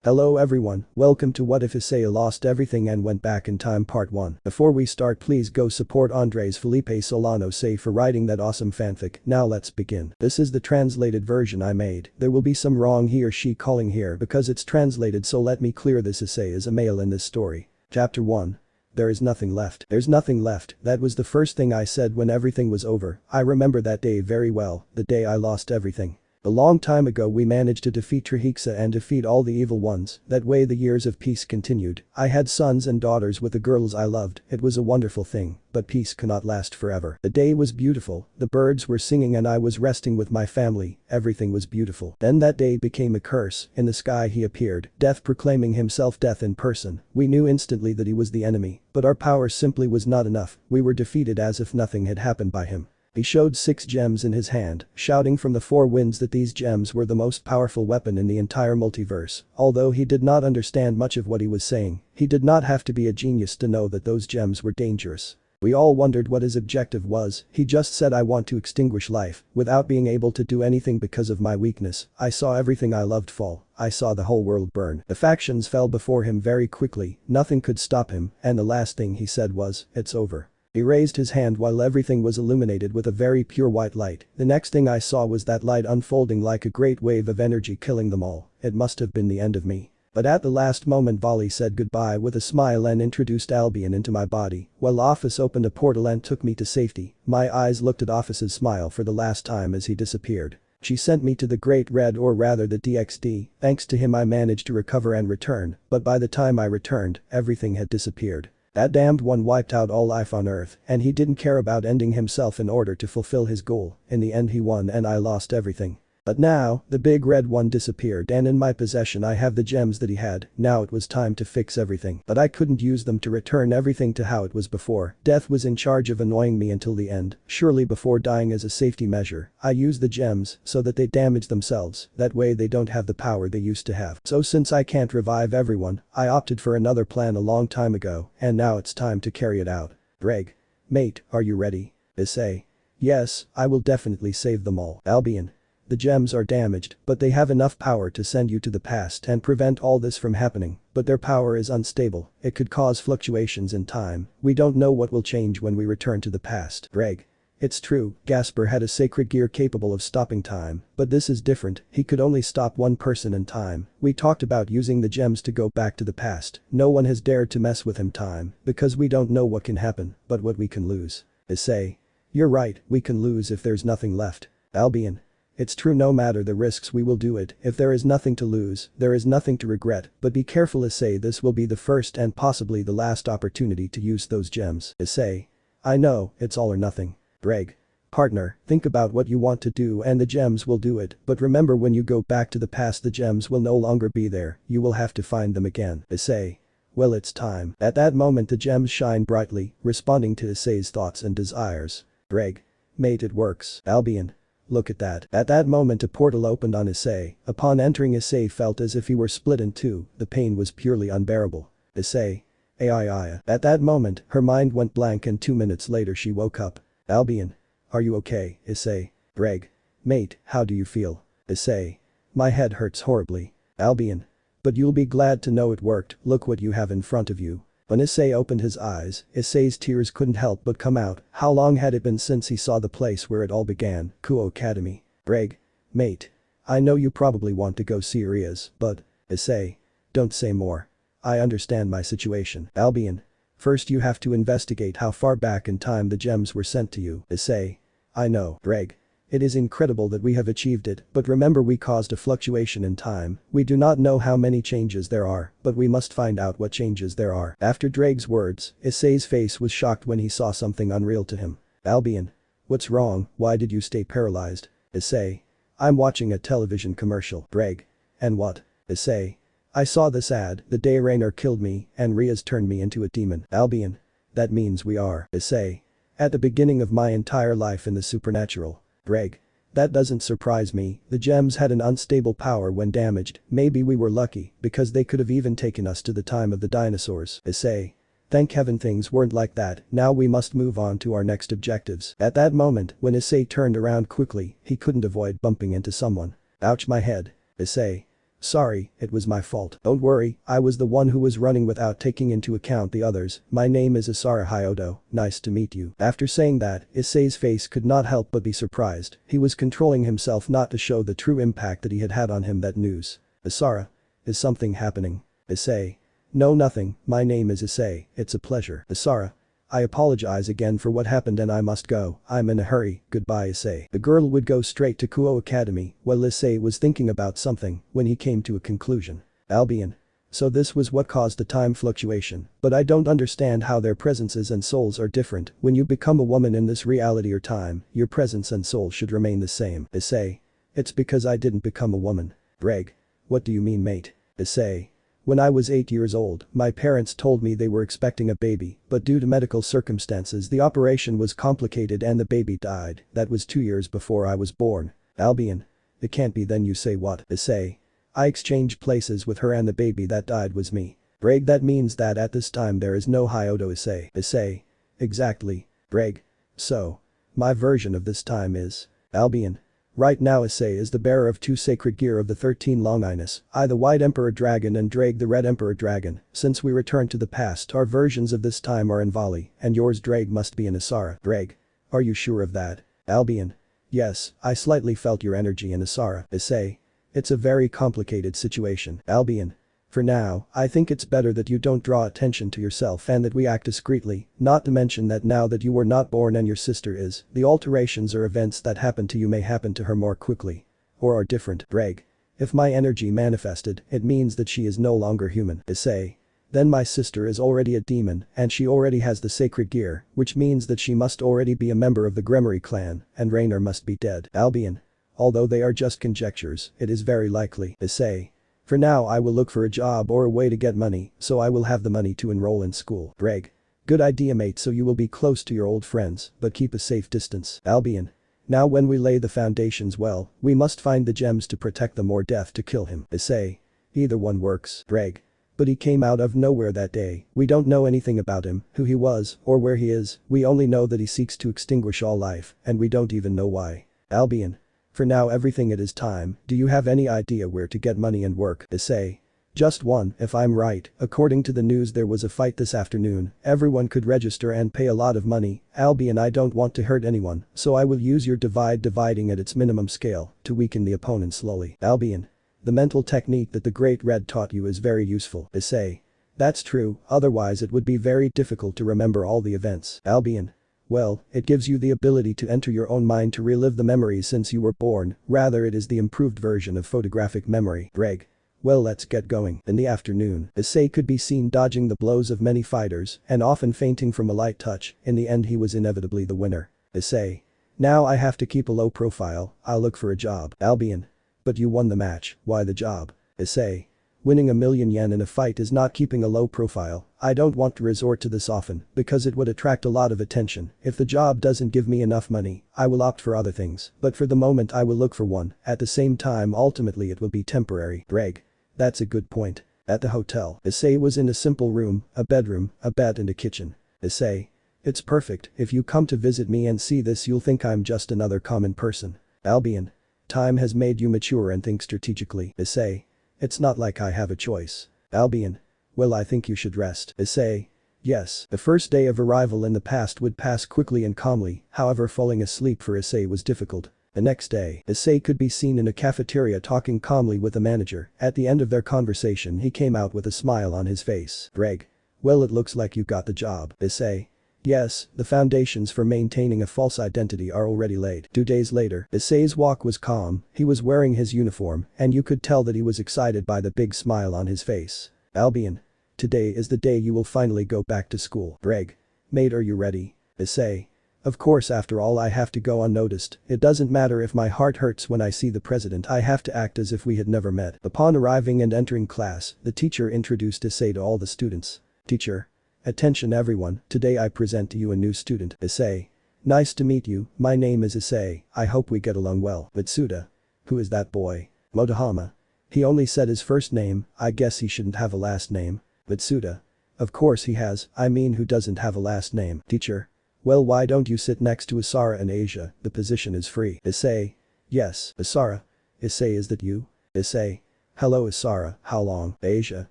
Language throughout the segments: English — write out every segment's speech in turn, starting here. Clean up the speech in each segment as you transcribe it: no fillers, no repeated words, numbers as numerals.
Hello everyone, welcome to What If Issei Lost Everything and Went Back in Time Part 1. Before we start, please go support AndresFelipeSolanoDi for writing that awesome fanfic. Now let's begin. This is the translated version I made. There will be some wrong he or she calling here because it's translated, so let me clear this. Issei is a male in this story. Chapter 1. There is nothing left. There's nothing left. That was the first thing I said when everything was over. I remember that day very well, the day I lost everything. A long time ago we managed to defeat Trihexa and defeat all the evil ones. That way the years of peace continued. I had sons and daughters with the girls I loved. It was a wonderful thing, but peace cannot last forever. The day was beautiful, the birds were singing and I was resting with my family. Everything was beautiful. Then that day became a curse. In the sky he appeared, death proclaiming himself death in person. We knew instantly that he was the enemy, but our power simply was not enough. We were defeated as if nothing had happened by him. He showed 6 gems in his hand, shouting from the 4 winds that these gems were the most powerful weapon in the entire multiverse. Although he did not understand much of what he was saying, he did not have to be a genius to know that those gems were dangerous. We all wondered what his objective was. He just said, "I want to extinguish life," without being able to do anything because of my weakness. I saw everything I loved fall. I saw the whole world burn. The factions fell before him very quickly, nothing could stop him, and the last thing he said was, "It's over." He raised his hand while everything was illuminated with a very pure white light. The next thing I saw was that light unfolding like a great wave of energy, killing them all. It must have been the end of me. But at the last moment Vali said goodbye with a smile and introduced Albion into my body, while Office opened a portal and took me to safety. My eyes looked at Office's smile for the last time as he disappeared. She sent me to the Great Red, or rather the DXD. Thanks to him I managed to recover and return, but by the time I returned, everything had disappeared. That damned one wiped out all life on Earth, and he didn't care about ending himself in order to fulfill his goal. In the end he won and I lost everything. But now, the big red one disappeared and in my possession I have the gems that he had. Now it was time to fix everything. But I couldn't use them to return everything to how it was before. Death was in charge of annoying me until the end. Surely before dying, as a safety measure, I used the gems so that they damage themselves. That way they don't have the power they used to have. So since I can't revive everyone, I opted for another plan a long time ago, and now it's time to carry it out. Greg. Mate, are you ready? Issei. Yes, I will definitely save them all. Albion. The gems are damaged, but they have enough power to send you to the past and prevent all this from happening, but their power is unstable. It could cause fluctuations in time. We don't know what will change when we return to the past. Greg. It's true, Gasper had a sacred gear capable of stopping time, but this is different. He could only stop one person in time. We talked about using the gems to go back to the past. No one has dared to mess with him time, because we don't know what can happen, but what we can lose. Issei. You're right, we can lose if there's nothing left. Albion. It's true, no matter the risks we will do it. If there is nothing to lose, there is nothing to regret, but be careful. Issei, this will be the first and possibly the last opportunity to use those gems. Issei. I know, it's all or nothing. Greg. Partner, think about what you want to do and the gems will do it, but remember, when you go back to the past the gems will no longer be there, you will have to find them again. Issei. Well, it's time. At that moment the gems shine brightly, responding to Issei's thoughts and desires. Greg. Mate, it works. Albion. Look at that. At that moment a portal opened on Issei. Upon entering, Issei felt as if he were split in two. The pain was purely unbearable. Issei. Ai. At that moment, her mind went blank and 2 minutes later she woke up. Albion. Are you okay, Issei? Greg. Mate, how do you feel? Issei. My head hurts horribly. Albion. But you'll be glad to know it worked. Look what you have in front of you. When Issei opened his eyes, Issei's tears couldn't help but come out. How long had it been since he saw the place where it all began, Kuo Academy? Greg. Mate. I know you probably want to go see Arias, but… Issei. Don't say more. I understand my situation. Albion. First you have to investigate how far back in time the gems were sent to you. Issei. I know. Greg. It is incredible that we have achieved it, but remember, we caused a fluctuation in time. We do not know how many changes there are, but we must find out what changes there are. After Drake's words, Issei's face was shocked when he saw something unreal to him. Albion. What's wrong? Why did you stay paralyzed? Issei. I'm watching a television commercial. Greg. And what? Issei. I saw this ad, the day Rainer killed me and Riaz turned me into a demon. Albion. That means we are. Issei. At the beginning of my entire life in the supernatural. Greg. That doesn't surprise me. The gems had an unstable power when damaged. Maybe we were lucky, because they could have even taken us to the time of the dinosaurs. Issei. Thank heaven things weren't like that. Now we must move on to our next objectives. At that moment, when Issei turned around quickly, he couldn't avoid bumping into someone. Ouch, my head. Issei. Sorry, it was my fault. Don't worry, I was the one who was running without taking into account the others. My name is Hyodo, nice to meet you. After saying that, Issei's face could not help but be surprised. He was controlling himself not to show the true impact that he had had on him that news. Isara. Is something happening? Issei. No, nothing, my name is Issei, it's a pleasure. Isara. I apologize again for what happened and I must go, I'm in a hurry, goodbye Issei. The girl would go straight to Kuo Academy while Issei was thinking about something when he came to a conclusion. Albion. So this was what caused the time fluctuation, but I don't understand how their presences and souls are different. When you become a woman in this reality or time, your presence and soul should remain the same. Issei. It's because I didn't become a woman. Reg. What do you mean mate? Issei. When I was 8 years old, my parents told me they were expecting a baby, but due to medical circumstances the operation was complicated and the baby died. That was 2 years before I was born. Albion. It can't be then you say what? Issei. I exchanged places with her and the baby that died was me. Reg. That means that at this time there is no Hyodo Issei. Issei. Exactly. Reg. So. My version of this time is. Albion. Right now Issei is the bearer of 2 sacred gear of the 13 Longinus, I the White Emperor Dragon and Drake the Red Emperor Dragon. Since we return to the past our versions of this time are in Vali, and yours Drake must be in Isara. Drake. Are you sure of that? Albion. Yes, I slightly felt your energy in Isara. Issei. It's a very complicated situation. Albion. For now, I think it's better that you don't draw attention to yourself and that we act discreetly, not to mention that now that you were not born and your sister is, the alterations or events that happen to you may happen to her more quickly. Or are different. Reg. If my energy manifested, it means that she is no longer human. Issei. Then my sister is already a demon and she already has the sacred gear, which means that she must already be a member of the Gremory clan and Raynor must be dead. Albion. Although they are just conjectures, it is very likely. Issei. For now I will look for a job or a way to get money, so I will have the money to enroll in school. Reg. Good idea mate, so you will be close to your old friends, but keep a safe distance. Albion. Now when we lay the foundations well, we must find the gems to protect them or death to kill him. Issei. Either one works. Reg. But he came out of nowhere that day, we don't know anything about him, who he was, or where he is, we only know that he seeks to extinguish all life, and we don't even know why. Albion. For now everything it is time, do you have any idea where to get money and work? Issei. Just one, if I'm right, according to the news there was a fight this afternoon, everyone could register and pay a lot of money. Albion, I don't want to hurt anyone, so I will use your dividing at its minimum scale to weaken the opponent slowly. Albion. The mental technique that the Great Red taught you is very useful. Issei. That's true, otherwise it would be very difficult to remember all the events. Albion. Well, it gives you the ability to enter your own mind to relive the memories since you were born, rather it is the improved version of photographic memory. Reg. Well, let's get going. In the afternoon, Issei could be seen dodging the blows of many fighters and often fainting from a light touch. In the end he was inevitably the winner. Issei. Now I have to keep a low profile, I'll look for a job. Albion. But you won the match, why the job? Issei. Winning $1,000,000 in a fight is not keeping a low profile. I don't want to resort to this often because it would attract a lot of attention. If the job doesn't give me enough money, I will opt for other things, but for the moment I will look for one. At the same time ultimately it will be temporary. Reg. That's a good point. At the hotel, Issei was in a simple room, a bedroom, a bed and a kitchen. Issei. It's perfect, if you come to visit me and see this you'll think I'm just another common person. Albion. Time has made you mature and think strategically. Issei. It's not like I have a choice. Albion. Well, I think you should rest. Issei. Yes. The first day of arrival in the past would pass quickly and calmly, however falling asleep for Issei was difficult. The next day, Issei could be seen in a cafeteria talking calmly with the manager. At the end of their conversation he came out with a smile on his face. Reg. Well, it looks like you got the job. Issei. Yes, the foundations for maintaining a false identity are already laid. 2 days later, Issei's walk was calm, he was wearing his uniform, and you could tell that he was excited by the big smile on his face. Albion. Today is the day you will finally go back to school. Reg. Mate, are you ready? Issei. Of course, after all I have to go unnoticed, it doesn't matter if my heart hurts when I see the president, I have to act as if we had never met. Upon arriving and entering class, the teacher introduced Issei to all the students. Teacher. Attention everyone, today I present to you a new student. Issei. Nice to meet you, my name is Issei, I hope we get along well. Vitsuda. Who is that boy? Motohama. He only said his first name, I guess he shouldn't have a last name. Vitsuda. Of course he has, I mean who doesn't have a last name? Teacher. Well, why don't you sit next to Isara and Asia, the position is free. Issei. Yes, Isara. Issei, is that you? Issei. Hello Isara, how long? Asia.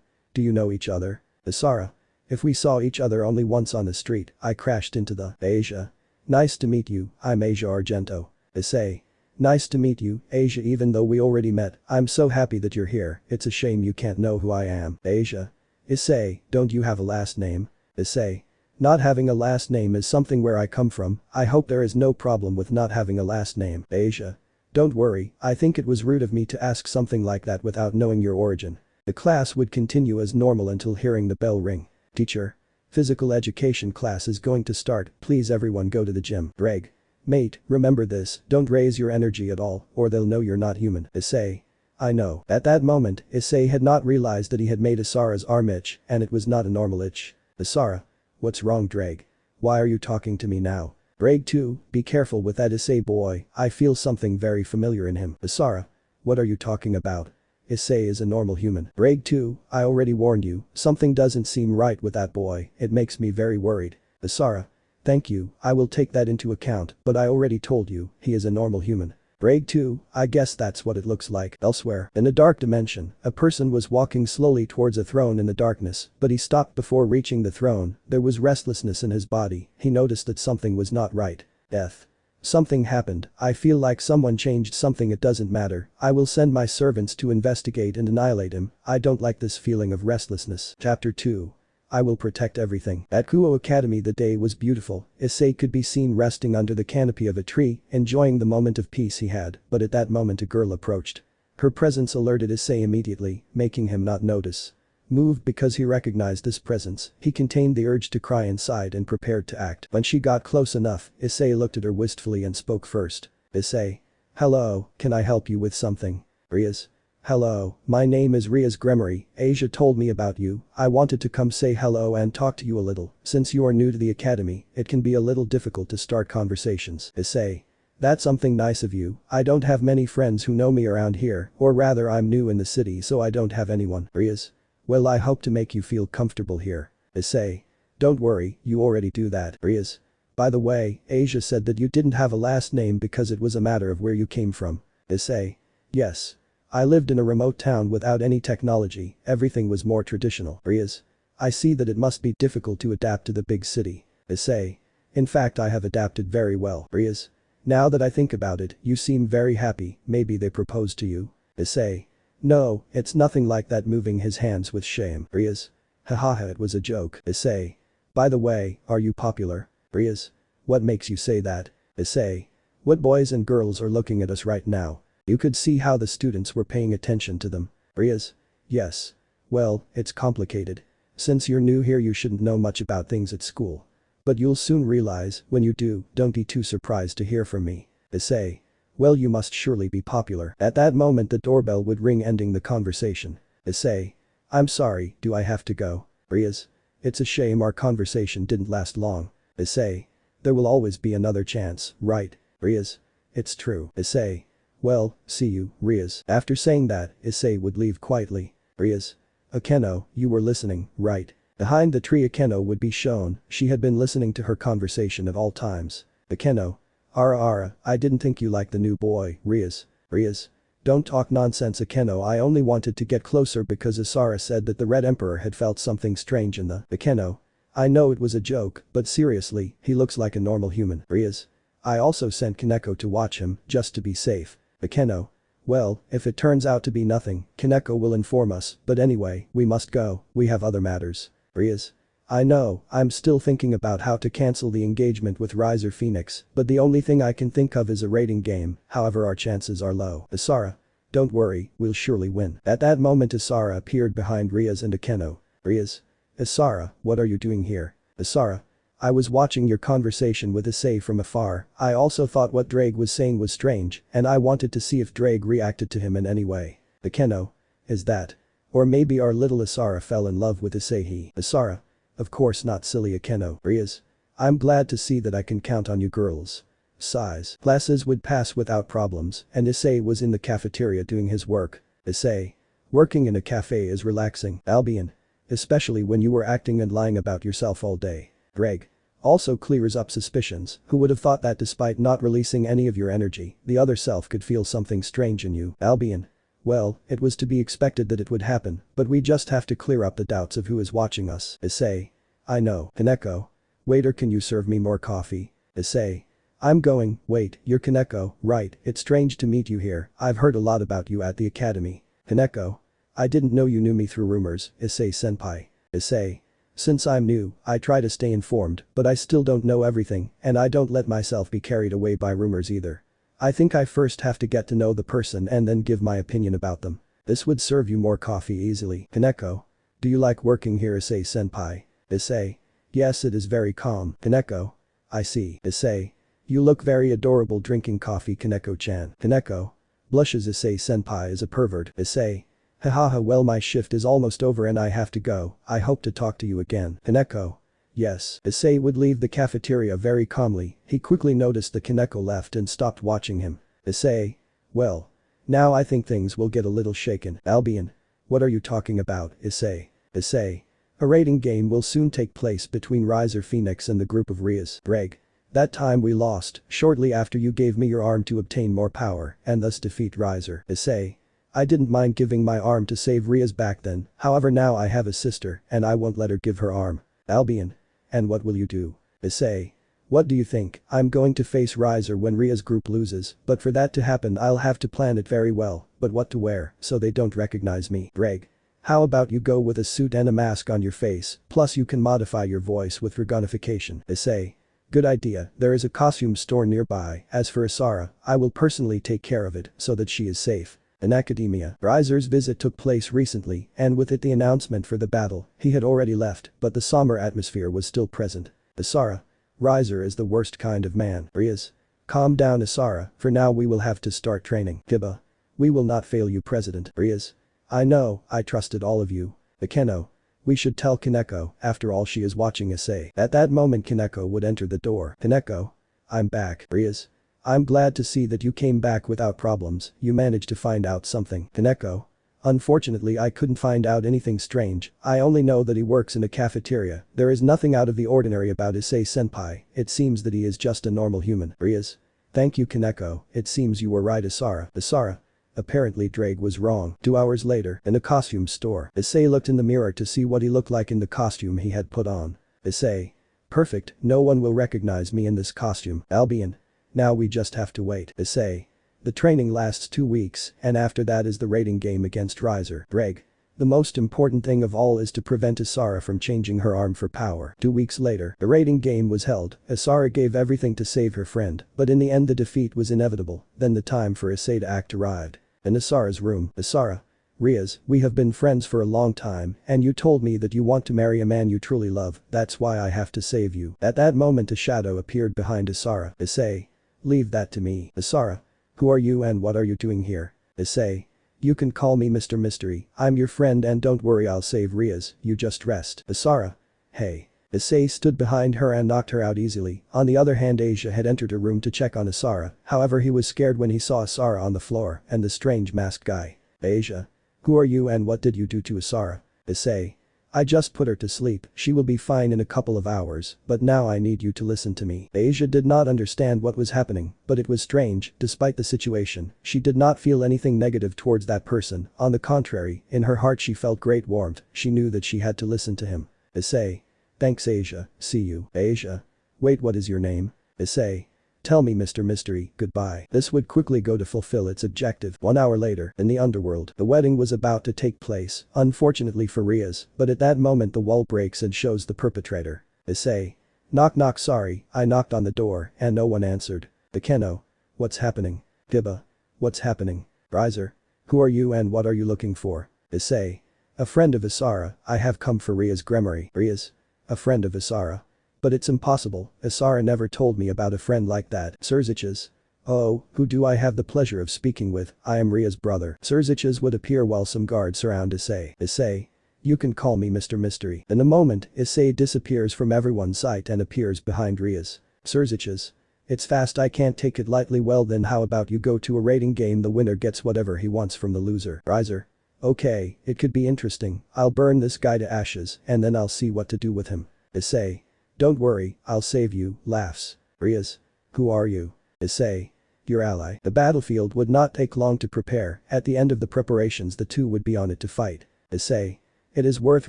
Do you know each other? Isara. If we saw each other only once on the street, I crashed into the. Asia. Nice to meet you, I'm Asia Argento. Issei. Nice to meet you, Asia, even though we already met, I'm so happy that you're here, it's a shame you can't know who I am. Asia. Issei, don't you have a last name? Issei. Not having a last name is something where I come from, I hope there is no problem with not having a last name. Asia. Don't worry, I think it was rude of me to ask something like that without knowing your origin. The class would continue as normal until hearing the bell ring. Teacher. Physical education class is going to start, please everyone go to the gym. Greg. Mate, remember this, don't raise your energy at all, or they'll know you're not human. Issei. I know. At that moment, Issei had not realized that he had made Isara's arm itch, and it was not a normal itch. Isara. What's wrong, Drake? Why are you talking to me now? Drake 2, be careful with that Issei boy, I feel something very familiar in him. Isara. What are you talking about? Issei is a normal human. Drake 2, I already warned you, something doesn't seem right with that boy, it makes me very worried. Isara. Thank you, I will take that into account, but I already told you, he is a normal human. Drake 2, I guess that's what it looks like. Elsewhere, in a dark dimension, a person was walking slowly towards a throne in the darkness, but he stopped before reaching the throne, there was restlessness in his body, he noticed that something was not right. Death. Something happened, I feel like someone changed something, it doesn't matter, I will send my servants to investigate and annihilate him, I don't like this feeling of restlessness. Chapter 2. I will protect everything. At Kuo Academy the day was beautiful, Issei could be seen resting under the canopy of a tree, enjoying the moment of peace he had, but at that moment a girl approached. Her presence alerted Issei immediately, making him not notice. Moved because he recognized this presence, he contained the urge to cry inside and prepared to act. When she got close enough, Issei looked at her wistfully and spoke first. Issei. Hello, can I help you with something? Riaz. Hello, my name is Riaz Gremory, Asia told me about you, I wanted to come say hello and talk to you a little, since you are new to the academy, it can be a little difficult to start conversations. Issei. That's something nice of you, I don't have many friends who know me around here, or rather I'm new in the city so I don't have anyone. Riaz. Well, I hope to make you feel comfortable here. Issei. Don't worry, you already do that. Riaz. By the way, Asia said that you didn't have a last name because it was a matter of where you came from. Issei. Yes. I lived in a remote town without any technology, everything was more traditional. Riaz. I see that it must be difficult to adapt to the big city. Issei. In fact I have adapted very well. Riaz. Now that I think about it, you seem very happy, maybe they proposed to you. Issei. No, it's nothing like that, moving his hands with shame. Riaz. Hahaha, it was a joke. Issei. By the way, are you popular? Riaz. What makes you say that? Issei. What boys and girls are looking at us right now? You could see how the students were paying attention to them. Riaz. Yes. Well, it's complicated. Since you're new here you shouldn't know much about things at school. But you'll soon realize, when you do, don't be too surprised to hear from me. Issei. Well, you must surely be popular. At that moment the doorbell would ring, ending the conversation. Issei. I'm sorry, do I have to go? Riaz. It's a shame our conversation didn't last long. Issei. There will always be another chance, right? Riaz. It's true. Issei. Well, see you, Riaz. After saying that, Issei would leave quietly. Riaz. Akeno, you were listening, right? Behind the tree Akeno would be shown, she had been listening to her conversation at all times. Akeno. Ara, I didn't think you liked the new boy, Riaz. Riaz. Don't talk nonsense, Akeno, I only wanted to get closer because Isara said that the Red Emperor had felt something strange in the. Akeno. I know it was a joke, but seriously, he looks like a normal human. Riaz. I also sent Kaneko to watch him, just to be safe. Akeno. Well, if it turns out to be nothing, Kaneko will inform us, but anyway, we must go, we have other matters. Riaz. I know, I'm still thinking about how to cancel the engagement with Riser Phoenix, but the only thing I can think of is a rating game, however our chances are low. Isara. Don't worry, we'll surely win. At that moment Isara appeared behind Riaz and Akeno. Riaz. Isara, what are you doing here? Isara. I was watching your conversation with Issei from afar, I also thought what Drake was saying was strange, and I wanted to see if Drake reacted to him in any way. Akeno. Is that? Or maybe our little Isara fell in love with Issei. Isara. Of course not, silly Akeno. Riaz. I'm glad to see that I can count on you girls. Sighs. Classes would pass without problems, and Issei was in the cafeteria doing his work. Issei. Working in a cafe is relaxing, Albion. Especially when you were acting and lying about yourself all day. Greg. Also clears up suspicions, who would have thought that despite not releasing any of your energy, the other self could feel something strange in you. Albion. Well, it was to be expected that it would happen, but we just have to clear up the doubts of who is watching us. Issei. I know. Kaneko. Waiter, can you serve me more coffee? Issei. I'm going. Wait, you're Kaneko, right? It's strange to meet you here. I've heard a lot about you at the academy. Kaneko. I didn't know you knew me through rumors, Issei-senpai. Issei. Since I'm new, I try to stay informed, but I still don't know everything, and I don't let myself be carried away by rumors either. I think I first have to get to know the person and then give my opinion about them. This would serve you more coffee easily. Kaneko. Do you like working here, Issei-senpai? Issei. Yes, it is very calm. Kaneko. I see. Issei. You look very adorable drinking coffee, Kaneko-chan. Kaneko. Blushes. Issei-senpai is a pervert. Issei. Hahaha, well, my shift is almost over and I have to go. I hope to talk to you again. Kaneko. Yes. Issei would leave the cafeteria very calmly. He quickly noticed that Kaneko left and stopped watching him. Issei. Well. Now I think things will get a little shaken. Albion. What are you talking about, Issei? Issei. A rating game will soon take place between Riser Phoenix and the group of Rias. Reg. That time we lost, shortly after you gave me your arm to obtain more power and thus defeat Riser. Issei. I didn't mind giving my arm to save Rias back then, however now I have a sister and I won't let her give her arm. Albion. And what will you do? Issei. What do you think? I'm going to face Riser when Ria's group loses, but for that to happen I'll have to plan it very well, but what to wear so they don't recognize me. Reg. How about you go with a suit and a mask on your face, plus you can modify your voice with dragonification. Issei. Good idea, there is a costume store nearby. As for Asara, I will personally take care of it so that she is safe. In academia, Riser's visit took place recently and with it the announcement for the battle. He had already left, but the somber atmosphere was still present. Asara. Riser is the worst kind of man. Rias. Calm down, Asara, for now we will have to start training. Kiba. We will not fail you, President. Rias. I know, I trusted all of you. Akeno. We should tell Kaneko, after all she is watching Issei. At that moment Kaneko would enter the door. Kaneko. I'm back. Rias. I'm glad to see that you came back without problems. You managed to find out something. Kaneko. Unfortunately I couldn't find out anything strange. I only know that he works in a cafeteria. There is nothing out of the ordinary about Issei-senpai. It seems that he is just a normal human. Rias. Thank you, Kaneko. It seems you were right, Asara. Asara. Apparently Drake was wrong. 2 hours later, in a costume store, Issei looked in the mirror to see what he looked like in the costume he had put on. Issei. Perfect, no one will recognize me in this costume. Albion. Now we just have to wait. Issei. The training lasts 2 weeks, and after that is the rating game against Riser. Drake. The most important thing of all is to prevent Asara from changing her arm for power. 2 weeks later, the rating game was held. Asara gave everything to save her friend, but in the end the defeat was inevitable. Then the time for Issei to act arrived. In Asara's room, Asara. Rias, we have been friends for a long time, and you told me that you want to marry a man you truly love, that's why I have to save you. At that moment a shadow appeared behind Asara. Issei. Leave that to me. Asara. Who are you and what are you doing here? Issei. You can call me Mr. Mystery, I'm your friend and don't worry, I'll save Rias, you just rest. Asara. Hey. Issei stood behind her and knocked her out easily. On the other hand, Asia had entered her room to check on Asara, however he was scared when he saw Asara on the floor and the strange masked guy. Asia. Who are you and what did you do to Asara? Issei. I just put her to sleep, she will be fine in a couple of hours, but now I need you to listen to me. Asia did not understand what was happening, but it was strange, despite the situation, she did not feel anything negative towards that person, on the contrary, in her heart she felt great warmth, she knew that she had to listen to him. Issei. Thanks Asia, see you. Asia. Wait, what is your name? Issei. Tell me Mr. Mystery, goodbye. This would quickly go to fulfill its objective. 1 hour later, in the underworld, the wedding was about to take place, unfortunately for Rias, but at that moment the wall breaks and shows the perpetrator. Issei. Knock knock, sorry, I knocked on the door and no one answered. Akeno. What's happening? Kiba. What's happening? Riser. Who are you and what are you looking for? Issei. A friend of Asara, I have come for Rias Gremory. Rias. A friend of Asara. But it's impossible, Asara never told me about a friend like that. Serziches. Oh, who do I have the pleasure of speaking with? I am Ria's brother. Serziches would appear while some guards surround Issei. Issei. You can call me Mr. Mystery. In a moment, Issei disappears from everyone's sight and appears behind Rias. Serziches. It's fast, I can't take it lightly. Well then how about you go to a rating game, the winner gets whatever he wants from the loser. Riser. Okay, it could be interesting, I'll burn this guy to ashes and then I'll see what to do with him. Issei. Don't worry, I'll save you, laughs. Rias. Who are you? Issei. your ally. The battlefield would not take long to prepare, at the end of the preparations the two would be on it to fight. Issei. It is worth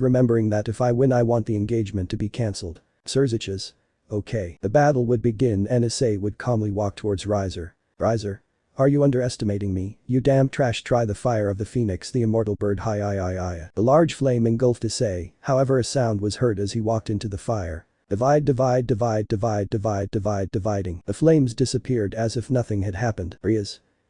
remembering that if I win I want the engagement to be cancelled. Surziches. Okay. The battle would begin and Issei would calmly walk towards Riser. Riser. Are you underestimating me, you damn trash? Try the fire of the phoenix, the immortal bird. Hi. The large flame engulfed Issei, however a sound was heard as he walked into the fire. Dividing. The flames disappeared as if nothing had happened.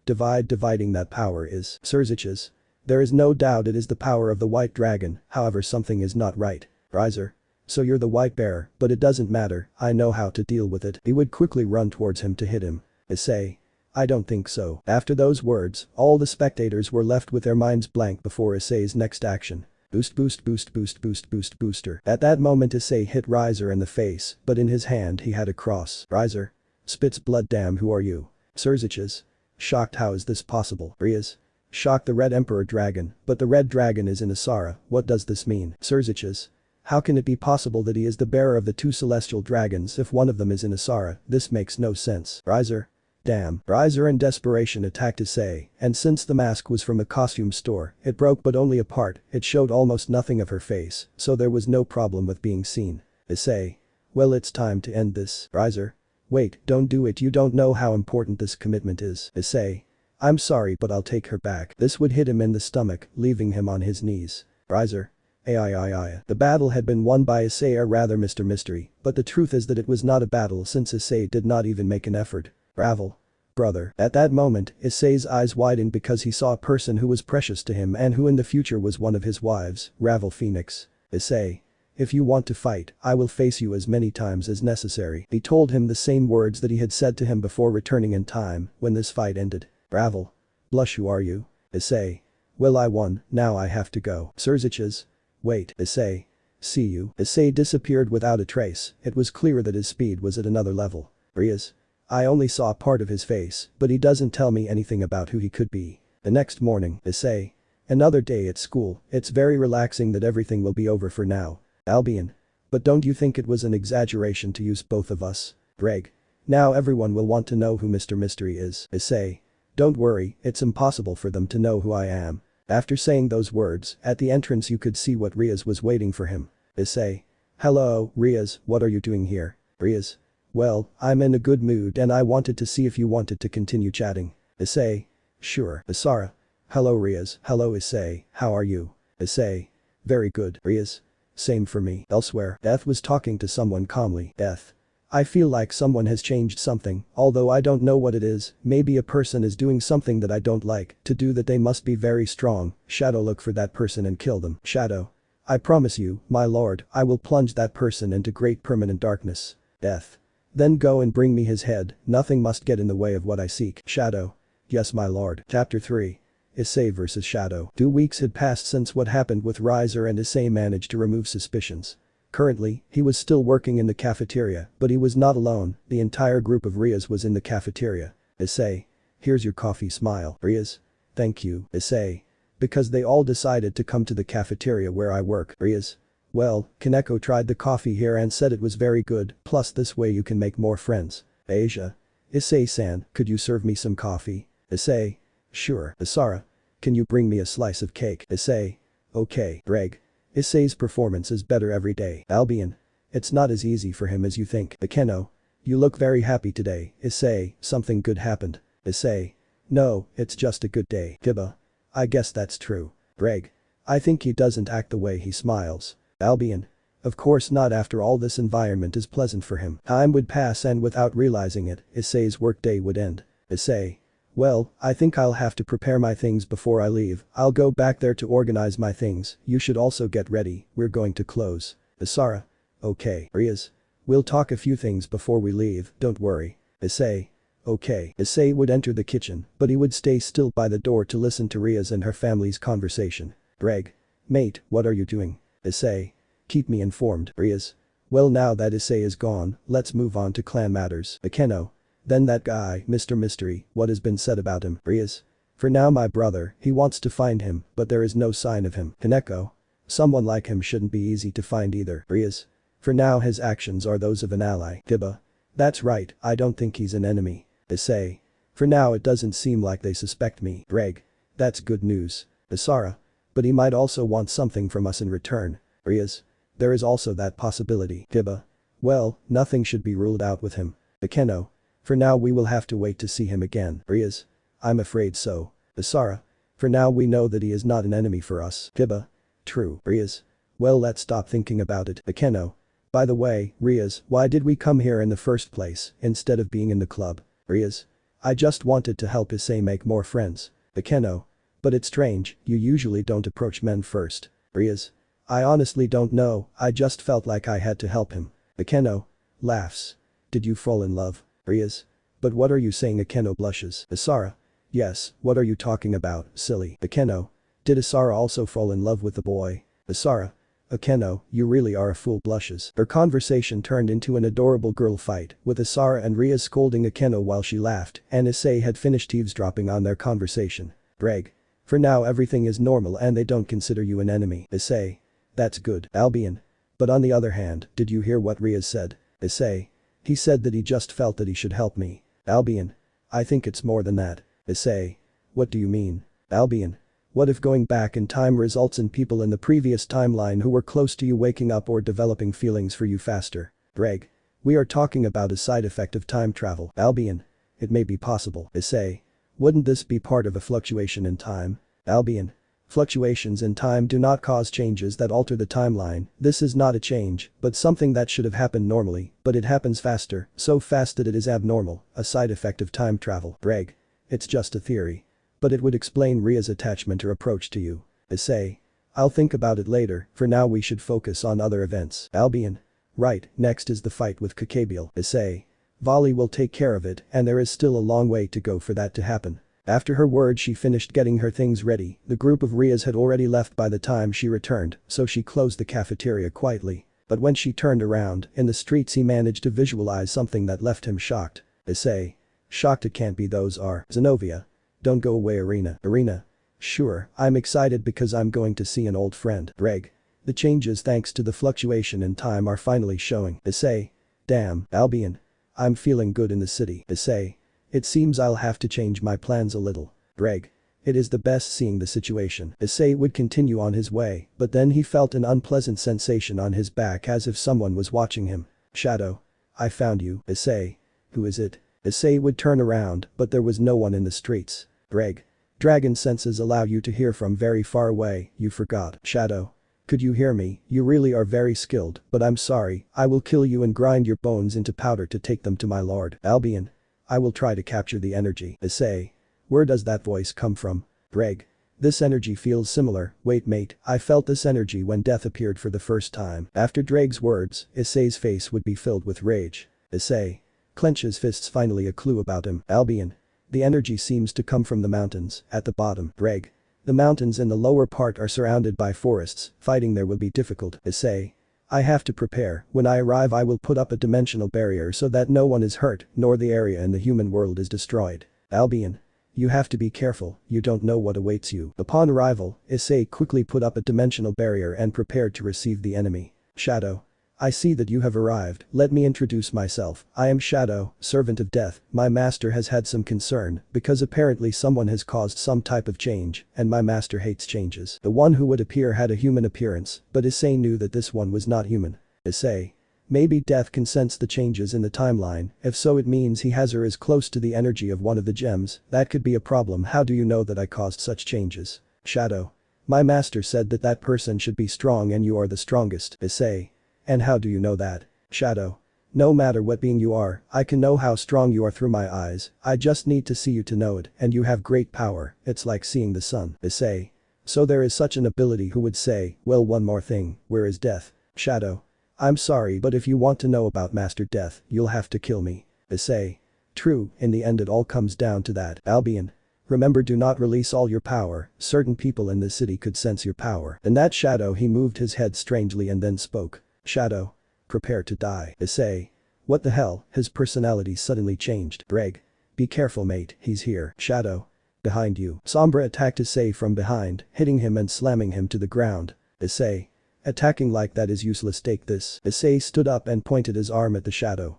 Dividing that power is Surziches. There is no doubt it is the power of the white dragon, however something is not right. Riser. So you're the white bear, but it doesn't matter, I know how to deal with it. He would quickly run towards him to hit him. Issei. I don't think so. After those words, all the spectators were left with their minds blank before Issei's next action. Booster. At that moment Issei hit Riser in the face, but in his hand he had a cross. Riser. Spits blood. Damn, who are you? Surziches. Shocked. How is this possible? Rias. Shocked. The Red Emperor Dragon, but the Red Dragon is in Asara, what does this mean? Surziches. How can it be possible that he is the bearer of the two celestial dragons if one of them is in Asara? This makes no sense. Riser. Damn. Riser in desperation attacked Issei, and since the mask was from a costume store, it broke but only a part, it showed almost nothing of her face, so there was no problem with being seen. Issei. Well, it's time to end this. Riser. Wait, don't do it, you don't know how important this commitment is. Issei. I'm sorry but I'll take her back. This would hit him in the stomach, leaving him on his knees. Riser. Ai. The battle had been won by Issei, or rather Mr. Mystery, but the truth is that it was not a battle since Issei did not even make an effort. Ravel. Brother. At that moment, Issei's eyes widened because he saw a person who was precious to him and who in the future was one of his wives, Ravel Phoenix. Issei. If you want to fight, I will face you as many times as necessary. He told him the same words that he had said to him before returning in time, when this fight ended. Ravel. Blush, who are you? Issei. Well, I won, now I have to go. Surziches. Wait. Issei. See you. Issei disappeared without a trace, it was clear that his speed was at another level. Rias. I only saw part of his face, but he doesn't tell me anything about who he could be. The next morning. Issei. Another day at school, it's very relaxing that everything will be over for now. Albion. But don't you think it was an exaggeration to use both of us? Greg. Now everyone will want to know who Mr. Mystery is. Issei. Don't worry, it's impossible for them to know who I am. After saying those words, at the entrance you could see what Riaz was waiting for him. Issei. Hello, Riaz, what are you doing here? Riaz. Well, I'm in a good mood and I wanted to see if you wanted to continue chatting. Issei. Sure. Asara. Hello Riaz. Hello Issei, how are you? Issei. Very good. Riaz. Same for me. Elsewhere. Death was talking to someone calmly. Death. I feel like someone has changed something, although I don't know what it is, maybe a person is doing something that I don't like, to do that they must be very strong. Shadow. Look for that person and kill them. Shadow. I promise you, my lord, I will plunge that person into great permanent darkness. Death. Then go and bring me his head, nothing must get in the way of what I seek. Shadow. Yes my lord. Chapter 3. Issei vs Shadow. 2 weeks had passed since what happened with Riser and Issei managed to remove suspicions. Currently, he was still working in the cafeteria, but he was not alone, the entire group of Rias was in the cafeteria. Issei. Here's your coffee. Smile. Rias. Thank you. Issei. Because they all decided to come to the cafeteria where I work. Rias. Well, Kaneko tried the coffee here and said it was very good, plus this way you can make more friends. Asia. Issei-san, could you serve me some coffee? Issei. Sure. Asara. Can you bring me a slice of cake? Issei. Okay. Greg. Issei's performance is better every day. Albion. It's not as easy for him as you think. Akeno. You look very happy today. Issei, something good happened. Issei. No, it's just a good day. Kiba. I guess that's true. Greg. I think he doesn't act the way he smiles. Albion. Of course not, after all this environment is pleasant for him. Time would pass and without realizing it, Issei's workday would end. Issei. Well, I think I'll have to prepare my things before I leave. I'll go back there to organize my things, you should also get ready, we're going to close. Asara. Okay. Riaz. We'll talk a few things before we leave, don't worry. Issei. Okay. Issei would enter the kitchen, but he would stay still by the door to listen to Riaz and her family's conversation. Greg. Mate, what are you doing? Issei. Keep me informed. Riaz. Well, now that Issei is gone, let's move on to clan matters. Akeno. Then that guy, Mr. Mystery, what has been said about him? Riaz. For now my brother, he wants to find him, but there is no sign of him. Kaneko. Someone like him shouldn't be easy to find either. Riaz. For now his actions are those of an ally. Kiba. That's right, I don't think he's an enemy. Issei. For now it doesn't seem like they suspect me. Reg. That's good news. Isara. But he might also want something from us in return. Riaz. There is also that possibility. Hiba. Well, nothing should be ruled out with him. Akeno. For now we will have to wait to see him again. Riaz. I'm afraid so. Isara. For now we know that he is not an enemy for us. Hiba. True. Riaz. Well, let's stop thinking about it. Akeno. By the way, Riaz, why did we come here in the first place instead of being in the club? Riaz. I just wanted to help Issei make more friends. Akeno. But it's strange, you usually don't approach men first. Riaz. I honestly don't know, I just felt like I had to help him. Akeno. Laughs. Did you fall in love? Riaz. But what are you saying? Akeno blushes. Isara. Yes, what are you talking about, silly? Akeno. Did Isara also fall in love with the boy? Isara. Akeno, you really are a fool. Blushes. Her conversation turned into an adorable girl fight, with Isara and Riaz scolding Akeno while she laughed, and Issei had finished eavesdropping on their conversation. Reg. For now everything is normal and they don't consider you an enemy. Issei. That's good. Albion. But on the other hand, did you hear what Riaz said? Issei. He said that he just felt that he should help me. Albion. I think it's more than that. Issei. What do you mean? Albion. What if going back in time results in people in the previous timeline who were close to you waking up or developing feelings for you faster? Reg. We are talking about a side effect of time travel. Albion. It may be possible. Issei. Wouldn't this be part of a fluctuation in time? Albion. Fluctuations in time do not cause changes that alter the timeline. This is not a change, but something that should have happened normally, but it happens faster, so fast that it is abnormal, a side effect of time travel. Reg. It's just a theory. But it would explain Ria's attachment or approach to you. Issei. I'll think about it later, for now we should focus on other events. Albion. Right, next is the fight with Kakabiel. Issei. Vali will take care of it and there is still a long way to go for that to happen. After her words she finished getting her things ready, the group of Rias had already left by the time she returned, so she closed the cafeteria quietly. But when she turned around, in the streets he managed to visualize something that left him shocked. Issei. Shocked it can't be those are. Zenobia. Don't go away Arena. Arena. Sure, I'm excited because I'm going to see an old friend. Reg. The changes thanks to the fluctuation in time are finally showing. Issei. Damn. Albion. I'm feeling good in the city. Issei. It seems I'll have to change my plans a little. Reg. It is the best seeing the situation. Issei would continue on his way, but then he felt an unpleasant sensation on his back as if someone was watching him. Shadow. I found you. Issei. Who is it? Issei would turn around, but there was no one in the streets. Reg. Dragon senses allow you to hear from very far away, you forgot. Shadow. Could you hear me? You really are very skilled, but I'm sorry, I will kill you and grind your bones into powder to take them to my lord. Albion. I will try to capture the energy. Issei. Where does that voice come from? Reg. This energy feels similar. Wait mate, I felt this energy when death appeared for the first time. After Drake's words, Issei's face would be filled with rage. Issei. Clench his fists finally a clue about him. Albion. The energy seems to come from the mountains, at the bottom. Reg. The mountains in the lower part are surrounded by forests, fighting there will be difficult. Issei. I have to prepare, when I arrive I will put up a dimensional barrier so that no one is hurt, nor the area in the human world is destroyed. Albion. You have to be careful, you don't know what awaits you. Upon arrival, Issei quickly put up a dimensional barrier and prepared to receive the enemy. Shadow. I see that you have arrived, let me introduce myself, I am Shadow, servant of death, my master has had some concern, because apparently someone has caused some type of change, and my master hates changes. The one who would appear had a human appearance, but Issei knew that this one was not human. Issei. Maybe death can sense the changes in the timeline, if so it means he has or is close to the energy of one of the gems, that could be a problem. How do you know that I caused such changes? Shadow. My master said that that person should be strong and you are the strongest. Issei. And how do you know that? Shadow. No matter what being you are, I can know how strong you are through my eyes, I just need to see you to know it, and you have great power, it's like seeing the sun. Issei. So there is such an ability. Who would say, well one more thing, where is death? Shadow. I'm sorry but if you want to know about Master Death, you'll have to kill me. Issei. True, in the end it all comes down to that. Albion. Remember, do not release all your power, certain people in this city could sense your power. In that shadow he moved his head strangely and then spoke. Shadow. Prepare to die. Issei. What the hell, his personality suddenly changed. Reg. Be careful mate, he's here. Shadow. Behind you. Sombra attacked Issei from behind, hitting him and slamming him to the ground. Issei. Attacking like that is useless, take this. Issei stood up and pointed his arm at the shadow.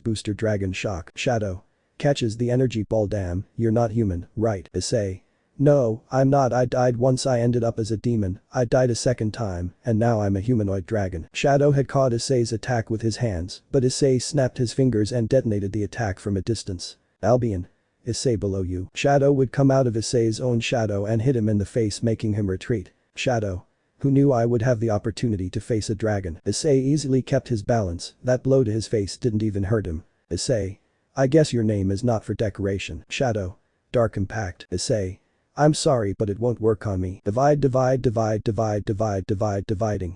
Booster dragon shock. Shadow. Catches the energy ball. Damn, you're not human, right? Issei. No, I'm not. I died once. I ended up as a demon. I died a second time, and now I'm a humanoid dragon. Shadow had caught Issei's attack with his hands, but Issei snapped his fingers and detonated the attack from a distance. Albion. Issei below you. Shadow would come out of Issei's own shadow and hit him in the face, making him retreat. Shadow. Who knew I would have the opportunity to face a dragon? Issei easily kept his balance. That blow to his face didn't even hurt him. Issei. I guess your name is not for decoration. Shadow. Dark impact. Issei. I'm sorry, but it won't work on me. Dividing.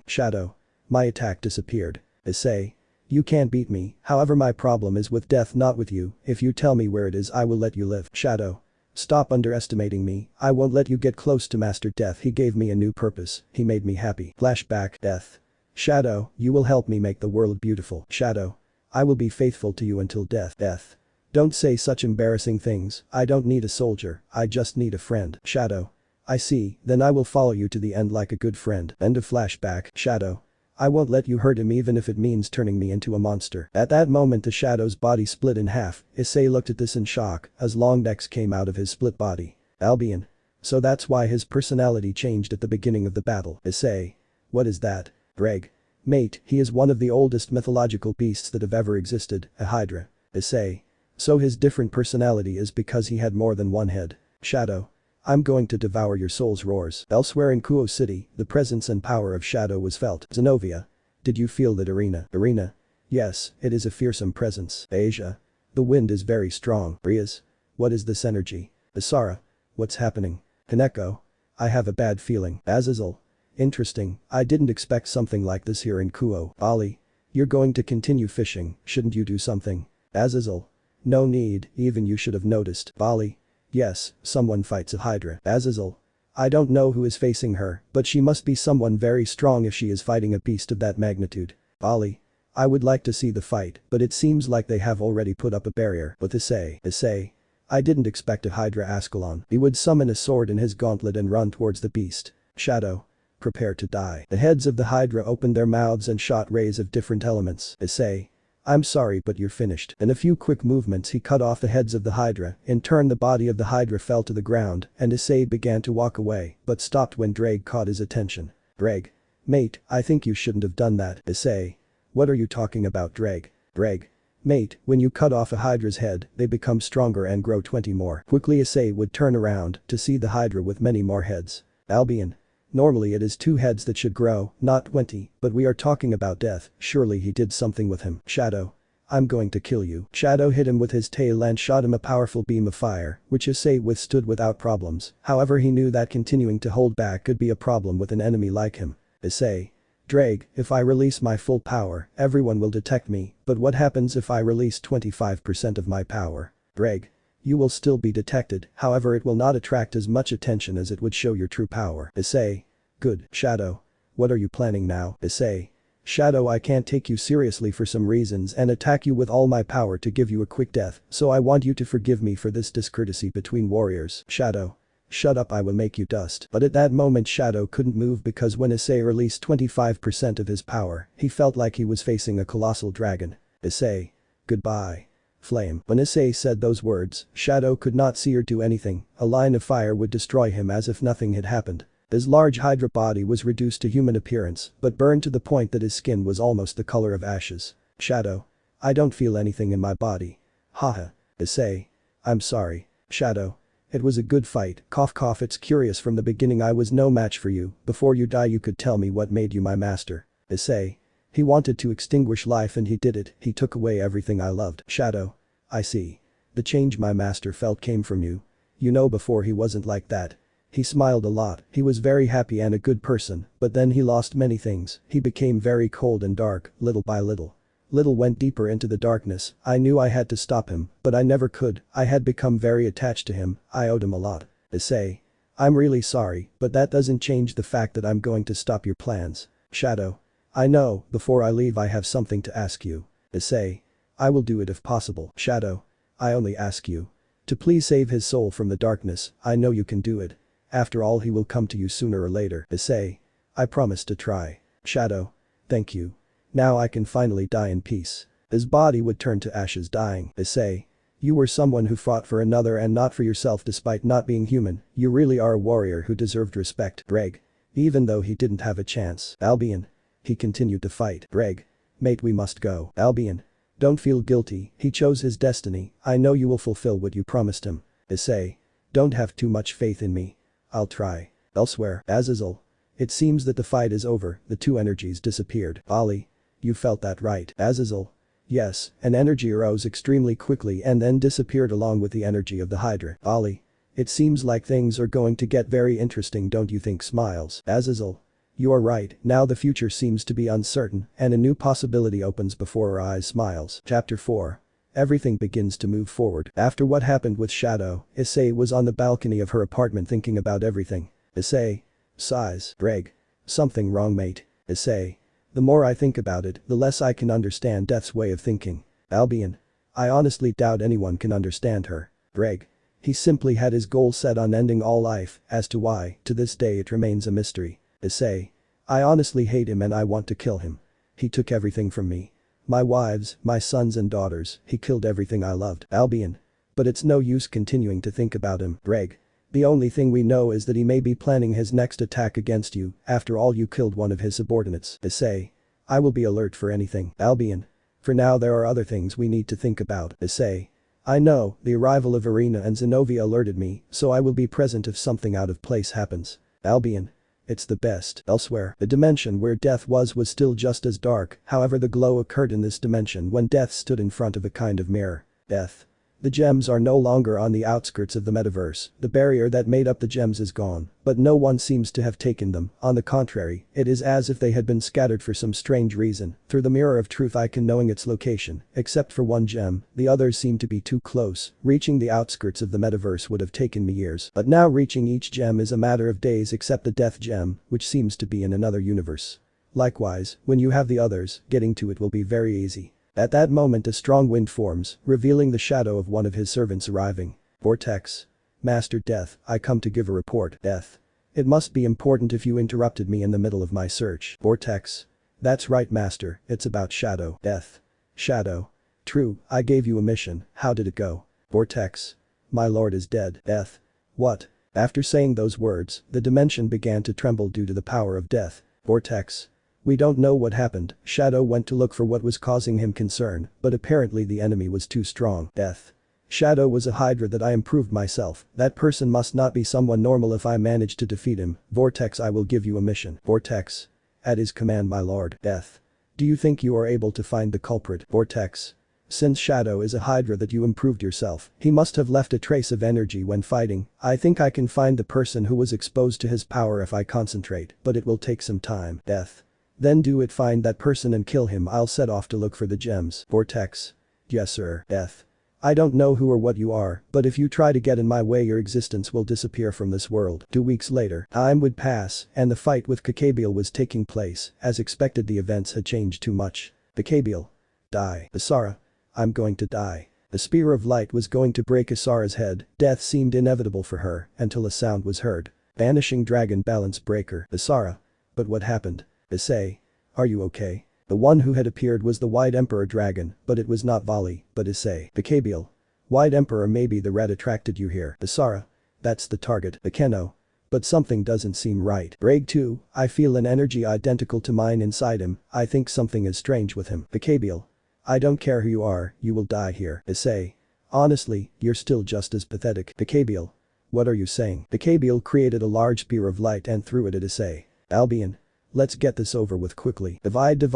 Shadow. My attack disappeared. Issei. You can't beat me, however my problem is with death, not with you. If you tell me where it is, I will let you live. Shadow. Stop underestimating me. I won't let you get close to Master Death. He gave me a new purpose. He made me happy. Flashback. Death. Shadow, you will help me make the world beautiful. Shadow. I will be faithful to you until death. Death. Don't say such embarrassing things. I don't need a soldier. I just need a friend. Shadow. I see, then I will follow you to the end like a good friend. End of flashback. Shadow. I won't let you hurt him even if it means turning me into a monster. At that moment the Shadow's body split in half. Issei looked at this in shock as long necks came out of his split body. Albion. So that's why his personality changed at the beginning of the battle. Issei. What is that? Greg. Mate, he is one of the oldest mythological beasts that have ever existed, a hydra. Issei. So his different personality is because he had more than one head. Shadow. I'm going to devour your soul's roars. Elsewhere in Kuo City, the presence and power of Shadow was felt. Zenobia. Did you feel that arena? Arena. Yes, it is a fearsome presence. Asia. The wind is very strong. Rias. What is this energy? Asara. What's happening? Kaneko. I have a bad feeling. Azazel. Interesting, I didn't expect something like this here in Kuo. Ali. You're going to continue fishing, shouldn't you do something? Azazel. No need, even you should have noticed. Bali. Yes, someone fights a hydra. Azazel. I don't know who is facing her, but she must be someone very strong if she is fighting a beast of that magnitude. Bali. I would like to see the fight, but it seems like they have already put up a barrier. With Issei. I didn't expect a hydra Ascalon. He would summon a sword in his gauntlet and run towards the beast. Shadow. Prepare to die. The heads of the hydra opened their mouths and shot rays of different elements. Issei. I'm sorry, but you're finished. In a few quick movements he cut off the heads of the hydra. In turn the body of the hydra fell to the ground and Issei began to walk away but stopped when Drake caught his attention. Drake. Mate, I think you shouldn't have done that. Issei. What are you talking about, Drake? Drake. Mate, when you cut off a hydra's head, they become stronger and grow 20 more. Quickly Issei would turn around to see the hydra with many more heads. Albion. Normally it is 2 heads that should grow, not 20, but we are talking about death, surely he did something with him. Shadow. I'm going to kill you. Shadow hit him with his tail and shot him a powerful beam of fire, which Issei withstood without problems. However, he knew that continuing to hold back could be a problem with an enemy like him. Issei. Drake, if I release my full power, everyone will detect me, but what happens if I release 25% of my power? Drake. You will still be detected, however it will not attract as much attention as it would show your true power. Issei. Good. Shadow. What are you planning now? Issei. Shadow, I can't take you seriously for some reasons and attack you with all my power to give you a quick death, so I want you to forgive me for this discourtesy between warriors. Shadow. Shut up, I will make you dust. But at that moment Shadow couldn't move because when Issei released 25% of his power, he felt like he was facing a colossal dragon. Issei. Goodbye. Flame. When Issei said those words, Shadow could not see or do anything. A line of fire would destroy him as if nothing had happened. His large hydra body was reduced to human appearance, but burned to the point that his skin was almost the color of ashes. Shadow. I don't feel anything in my body. Haha. Issei. I'm sorry. Shadow. It was a good fight. Cough cough, it's curious, from the beginning I was no match for you. Before you die you could tell me what made you my master. Issei. He wanted to extinguish life and he did it. He took away everything I loved. Shadow. I see. The change my master felt came from you. You know, before he wasn't like that. He smiled a lot, he was very happy and a good person, but then he lost many things. He became very cold and dark, little by little. Little went deeper into the darkness. I knew I had to stop him, but I never could. I had become very attached to him. I owed him a lot. Issei. I'm really sorry, but that doesn't change the fact that I'm going to stop your plans. Shadow. I know, before I leave I have something to ask you. Issei. I will do it if possible. Shadow. I only ask you to please save his soul from the darkness. I know you can do it. After all, he will come to you sooner or later. Issei. I promise to try. Shadow. Thank you. Now I can finally die in peace. His body would turn to ashes dying. Issei. You were someone who fought for another and not for yourself despite not being human. You really are a warrior who deserved respect. Reg. Even though he didn't have a chance. Albion. He continued to fight. Reg. Mate, we must go. Albion. Don't feel guilty, he chose his destiny. I know you will fulfill what you promised him. Issei. Don't have too much faith in me. I'll try. Elsewhere. Azazel. It seems that the fight is over. The two energies disappeared. Ali. You felt that right. Azazel. Yes, an energy arose extremely quickly and then disappeared along with the energy of the Hydra. Ali. It seems like things are going to get very interesting, don't you think? Smiles. Azazel. You are right, now the future seems to be uncertain and a new possibility opens before our eyes. Smiles. Chapter 4. Everything begins to move forward. After what happened with Shadow, Issei was on the balcony of her apartment thinking about everything. Issei. Sighs. Reg. Something wrong, mate. Issei. The more I think about it, the less I can understand Death's way of thinking. Albion. I honestly doubt anyone can understand her. Reg. He simply had his goal set on ending all life, as to why, to this day it remains a mystery. Issei. I honestly hate him and I want to kill him. He took everything from me. My wives, my sons and daughters, he killed everything I loved. Albion. But it's no use continuing to think about him. Reg. The only thing we know is that he may be planning his next attack against you, after all you killed one of his subordinates. Issei. I will be alert for anything. Albion. For now there are other things we need to think about. Issei. I know, the arrival of Arena and Zenobia alerted me, so I will be present if something out of place happens. Albion. It's the best. Elsewhere, the dimension where Death was still just as dark, however the glow occurred in this dimension when Death stood in front of a kind of mirror. Death. The gems are no longer on the outskirts of the metaverse, the barrier that made up the gems is gone, but no one seems to have taken them, on the contrary, it is as if they had been scattered for some strange reason. Through the mirror of truth I can knowing its location, except for one gem, the others seem to be too close, reaching the outskirts of the metaverse would have taken me years, but now reaching each gem is a matter of days except the Death gem, which seems to be in another universe. Likewise, when you have the others, getting to it will be very easy. At that moment a strong wind forms, revealing the shadow of one of his servants arriving. Vortex. Master Death, I come to give a report. Death. It must be important if you interrupted me in the middle of my search. Vortex. That's right, Master, it's about Shadow. Death. Shadow. True, I gave you a mission, how did it go? Vortex. My lord is dead. Death. What? After saying those words, the dimension began to tremble due to the power of Death. Vortex. We don't know what happened. Shadow went to look for what was causing him concern, but apparently the enemy was too strong. Death. Shadow was a Hydra that I improved myself. That person must not be someone normal if I manage to defeat him. Vortex, I will give you a mission. Vortex. At his command, my lord. Death. Do you think you are able to find the culprit? Vortex. Since Shadow is a Hydra that you improved yourself, he must have left a trace of energy when fighting. I think I can find the person who was exposed to his power if I concentrate, but it will take some time. Death. Then do it, find that person and kill him. I'll set off to look for the gems. Vortex. Yes sir. Death. I don't know who or what you are, but if you try to get in my way your existence will disappear from this world. 2 weeks later, time would pass, and the fight with Kakabiel was taking place. As expected, the events had changed too much. Kakabiel. Die. Isara. I'm going to die. The spear of light was going to break Isara's head. Death seemed inevitable for her, until a sound was heard. Vanishing dragon balance breaker. Isara. But what happened? Issei. Are you okay? The one who had appeared was the White Emperor dragon, but it was not Vali, but Issei. Kakabiel. White Emperor, maybe the red attracted you here. Isara. That's the target. Akeno. But something doesn't seem right. Reg 2, I feel an energy identical to mine inside him. I think something is strange with him. Kakabiel. I don't care who you are, you will die here. Issei. Honestly, you're still just as pathetic. Kakabiel. What are you saying? Kakabiel created a large spear of light and threw it at Issei. Albion. Let's get this over with quickly. Dividing.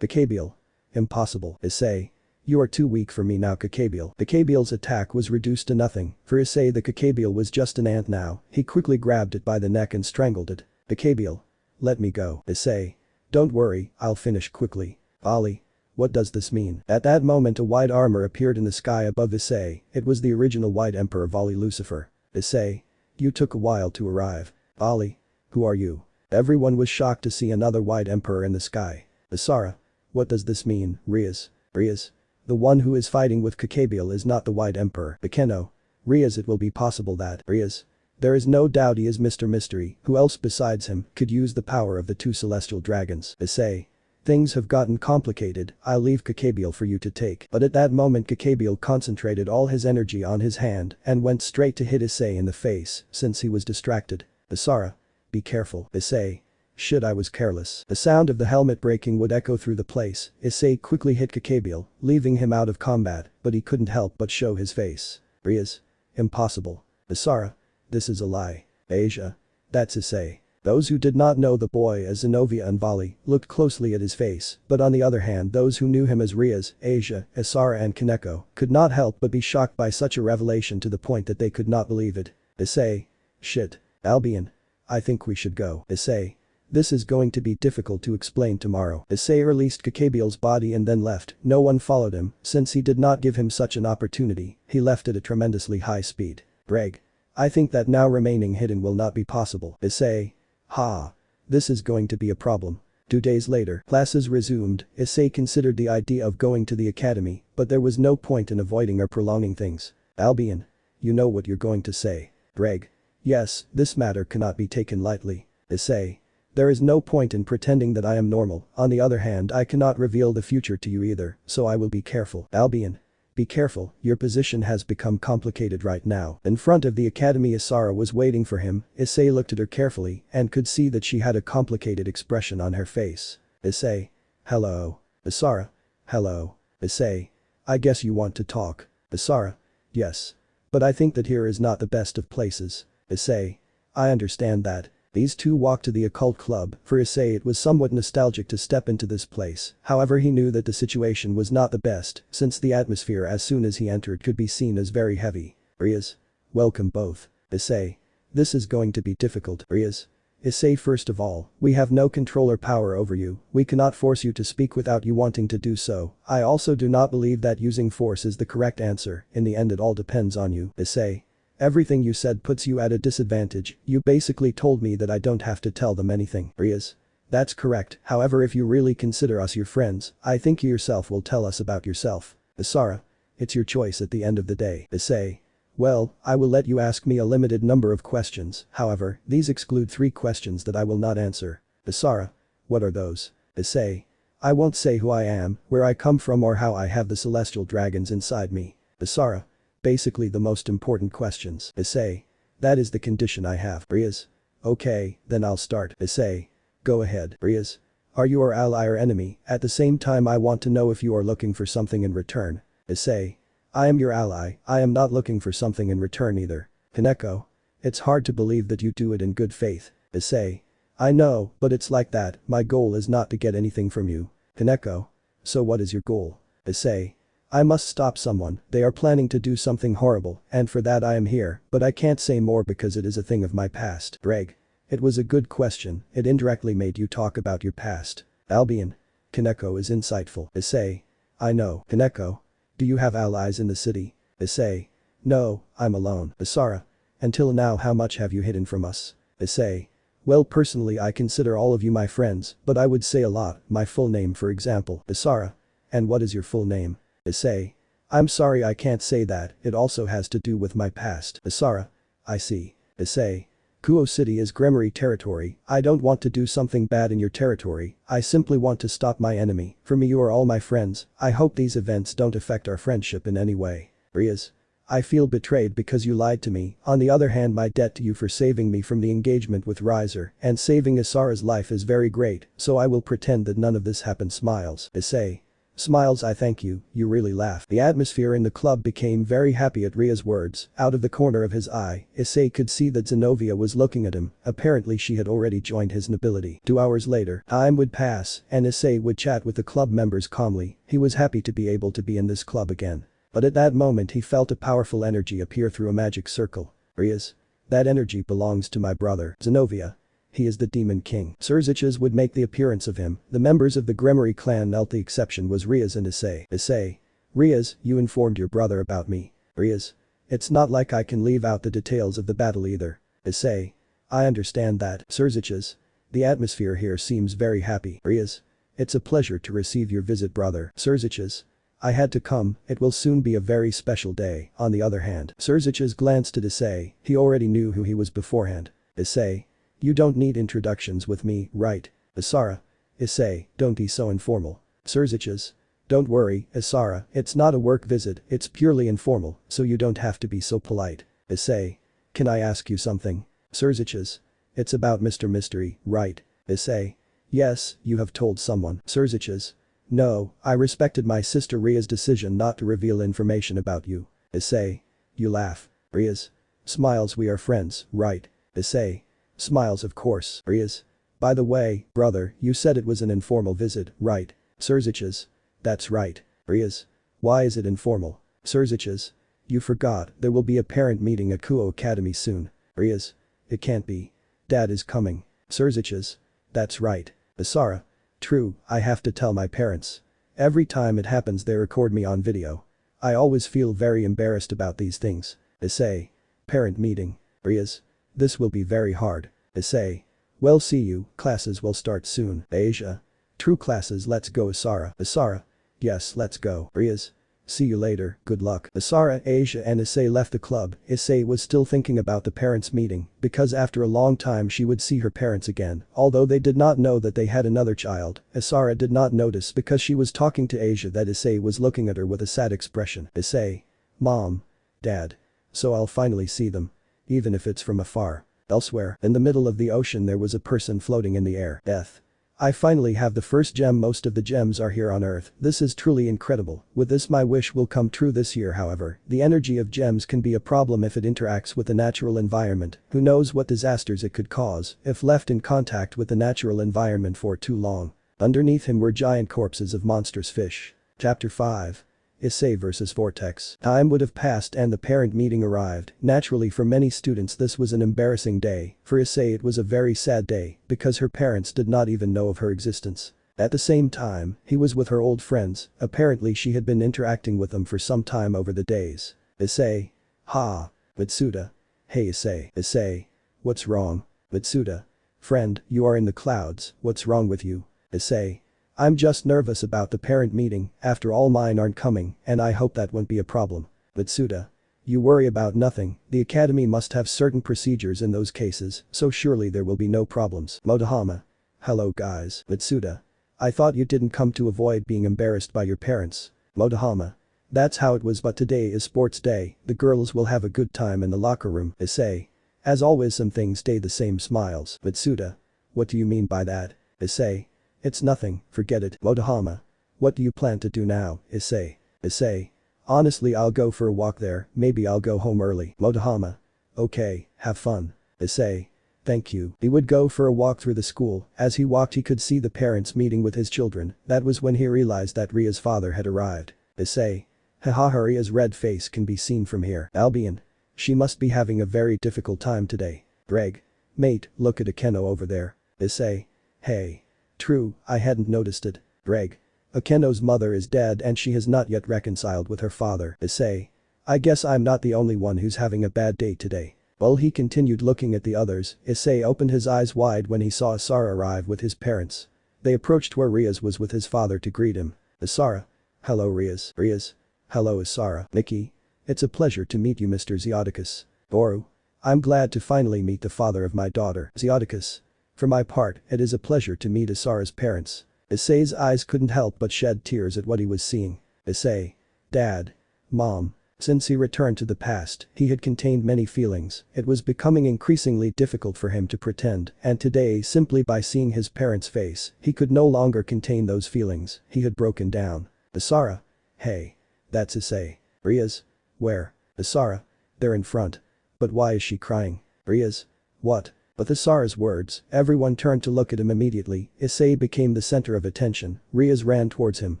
Kakabiel. Impossible. Issei. You are too weak for me now. Kakabiel. Kakabiel's attack was reduced to nothing. For Issei, the Kakabiel was just an ant now. He quickly grabbed it by the neck and strangled it. Kakabiel. Let me go. Issei. Don't worry, I'll finish quickly. Ali. What does this mean? At that moment a white armor appeared in the sky above Issei. It was the original White Emperor Vali Lucifer. Issei. You took a while to arrive. Ali. Who are you? Everyone was shocked to see another White Emperor in the sky. Isara. What does this mean? Riaz. Riaz. The one who is fighting with Kakabiel is not the White Emperor. Akeno. Riaz, it will be possible that. Riaz. There is no doubt he is Mr. Mystery, who else besides him could use the power of the two celestial dragons. Issei. Things have gotten complicated, I'll leave Kakabiel for you to take. But at that moment Kakabiel concentrated all his energy on his hand and went straight to hit Issei in the face since he was distracted. Isara. Be careful. Issei. Shit, I was careless. The sound of the helmet breaking would echo through the place. Issei quickly hit Kakabiel, leaving him out of combat, but he couldn't help but show his face. Riaz. Impossible. Isara. This is a lie. Asia. That's Issei. Those who did not know the boy as Zenobia and Vali looked closely at his face, but on the other hand those who knew him as Riaz, Asia, Isara and Kaneko could not help but be shocked by such a revelation to the point that they could not believe it. Issei. Shit. Albion. I think we should go. Issei. This is going to be difficult to explain tomorrow. Issei released Kakabiel's body and then left. No one followed him, since he did not give him such an opportunity, he left at a tremendously high speed. Reg. I think that now remaining hidden will not be possible. Issei. Ha. This is going to be a problem. 2 days later, classes resumed. Issei considered the idea of going to the academy, but there was no point in avoiding or prolonging things. Albion. You know what you're going to say. Reg. Yes, this matter cannot be taken lightly. Issei. There is no point in pretending that I am normal, on the other hand I cannot reveal the future to you either, so I will be careful. Albion. Be careful, your position has become complicated right now. In front of the academy Isara was waiting for him. Issei looked at her carefully and could see that she had a complicated expression on her face. Issei. Hello. Isara. Hello. Issei. I guess you want to talk. Isara. Yes. But I think that here is not the best of places. Issei. I understand that. These two walked to the occult club. For Issei it was somewhat nostalgic to step into this place, however he knew that the situation was not the best, since the atmosphere as soon as he entered could be seen as very heavy. Riaz. Welcome both. Issei. This is going to be difficult. Riaz. Issei, first of all, we have no control or power over you, we cannot force you to speak without you wanting to do so. I also do not believe that using force is the correct answer, in the end it all depends on you. Issei. Everything you said puts you at a disadvantage, you basically told me that I don't have to tell them anything. Riaz. That's correct, however if you really consider us your friends, I think you yourself will tell us about yourself. Isara. It's your choice at the end of the day. Issei. Well, I will let you ask me a limited number of questions, however, these exclude 3 questions that I will not answer. Isara. What are those? Issei. I won't say who I am, where I come from or how I have the celestial dragons inside me. Isara. Basically the most important questions. Issei. That is the condition I have. Riaz. Okay, then I'll start. Issei. Go ahead. Riaz. Are you our ally or enemy? At the same time I want to know if you are looking for something in return. Issei. I am your ally, I am not looking for something in return either. Kaneko. It's hard to believe that you do it in good faith. Issei. I know, but it's like that, my goal is not to get anything from you. Kaneko. So what is your goal? Issei. I must stop someone, they are planning to do something horrible, and for that I am here, but I can't say more because it is a thing of my past. Reg. It was a good question, it indirectly made you talk about your past. Albion. Kaneko is insightful. Issei. I know. Kaneko. Do you have allies in the city? Issei. No, I'm alone. Isara. Until now how much have you hidden from us? Issei. Well personally I consider all of you my friends, but I would say a lot, my full name for example. Isara. And what is your full name? Issei. I'm sorry I can't say that, it also has to do with my past. Isara. I see. Issei. Kuo City is Gremory territory, I don't want to do something bad in your territory, I simply want to stop my enemy, for me you are all my friends, I hope these events don't affect our friendship in any way. Riaz. I feel betrayed because you lied to me, on the other hand my debt to you for saving me from the engagement with Riser and saving Isara's life is very great, so I will pretend that none of this happened. Smiles. Issei. Smiles. I thank you, you really laugh. The atmosphere in the club became very happy at Ria's words, out of the corner of his eye, Issei could see that Zenobia was looking at him, apparently she had already joined his nobility. 2 hours later, time would pass, and Issei would chat with the club members calmly, he was happy to be able to be in this club again. But at that moment he felt a powerful energy appear through a magic circle. Riaz. That energy belongs to my brother, Zenobia. He is the Demon King. Surziches would make the appearance of him, the members of the Gremory clan knelt, the exception was Riaz and Issei. Issei. Riaz, you informed your brother about me. Riaz. It's not like I can leave out the details of the battle either. Issei. I understand that. Surziches. The atmosphere here seems very happy. Riaz. It's a pleasure to receive your visit brother. Surziches. I had to come, it will soon be a very special day. On the other hand, Surzich's glanced at Issei, he already knew who he was beforehand. Issei. You don't need introductions with me, right? Isara. Issei, don't be so informal. Surzich's. Don't worry, Isara, it's not a work visit, it's purely informal, so you don't have to be so polite. Issei. Can I ask you something? Surzich's. It's about Mr. Mystery, right? Issei. Yes, you have told someone. Surzich's. No, I respected my sister Ria's decision not to reveal information about you. Issei. You laugh. Ria's. Smiles. We are friends, right? Issei. Smiles. Of course. Ria's. By the way, brother, you said it was an informal visit, right? Surzich's. That's right. Ria's. Why is it informal? Surzich's. You forgot, there will be a parent meeting at Kuo Academy soon. Ria's. It can't be. Dad is coming. Surzich's. That's right. Isara. True, I have to tell my parents. Every time it happens they record me on video. I always feel very embarrassed about these things. Issei. Parent meeting. Ria's. This will be very hard. Issei. Well, see you, classes will start soon. Asia. True, classes, let's go. Isara. Isara. Yes, let's go. Ria's. See you later, good luck. Isara, Asia and Issei left the club. Issei was still thinking about the parents meeting, because after a long time she would see her parents again, although they did not know that they had another child. Isara did not notice because she was talking to Asia that Issei was looking at her with a sad expression. Issei. Mom. Dad. So I'll finally see them. Even if it's from afar. Elsewhere, in the middle of the ocean there was a person floating in the air. Death. I finally have the first gem. Most of the gems are here on Earth. This is truly incredible. With this my wish will come true this year. However, the energy of gems can be a problem if it interacts with the natural environment. Who knows what disasters it could cause if left in contact with the natural environment for too long. Underneath him were giant corpses of monstrous fish. Chapter 5. Issei vs Vortex. Time would have passed and the parent meeting arrived. Naturally, for many students this was an embarrassing day. For Issei it was a very sad day because her parents did not even know of her existence. At the same time, he was with her old friends. Apparently she had been interacting with them for some time over the days. Issei. Ha. Mitsuda. Hey Issei. Issei. What's wrong? Mitsuda. Friend, you are in the clouds, what's wrong with you? Issei. I'm just nervous about the parent meeting, after all mine aren't coming, and I hope that won't be a problem. Mitsuda. You worry about nothing, the academy must have certain procedures in those cases, so surely there will be no problems. Motohama. Hello guys. Mitsuda. I thought you didn't come to avoid being embarrassed by your parents. Motohama. That's how it was, but today is sports day, the girls will have a good time in the locker room. Issei. As always some things stay the same. Smiles. Mitsuda. What do you mean by that? Issei. It's nothing, forget it. Motohama. What do you plan to do now, Issei? Issei. Honestly I'll go for a walk there, maybe I'll go home early. Motohama. Okay, have fun. Issei. Thank you. He would go for a walk through the school. As he walked he could see the parents meeting with his children. That was when he realized that Ria's father had arrived. Issei. Haha, Ria's red face can be seen from here. Albion. She must be having a very difficult time today. Greg. Mate, look at Akeno over there. Issei. Hey. True, I hadn't noticed it. Greg. Akeno's mother is dead and she has not yet reconciled with her father. Issei. I guess I'm not the only one who's having a bad day today. While he continued looking at the others, Issei opened his eyes wide when he saw Isara arrive with his parents. They approached where Rias was with his father to greet him. Isara. Hello Rias. Rias. Hello Isara. Nikki. It's a pleasure to meet you Mr. Zeodicus. Boru. I'm glad to finally meet the father of my daughter. Zeodicus. For my part, it is a pleasure to meet Isara's parents. Issei's eyes couldn't help but shed tears at what he was seeing. Issei. Dad. Mom. Since he returned to the past, he had contained many feelings. It was becoming increasingly difficult for him to pretend, and today simply by seeing his parents' face, he could no longer contain those feelings. He had broken down. Isara. Hey. That's Issei. Rias. Where? Isara. They're in front. But why is she crying? Rias. What? With Isara's words, everyone turned to look at him immediately. Issei became the center of attention. Rias ran towards him,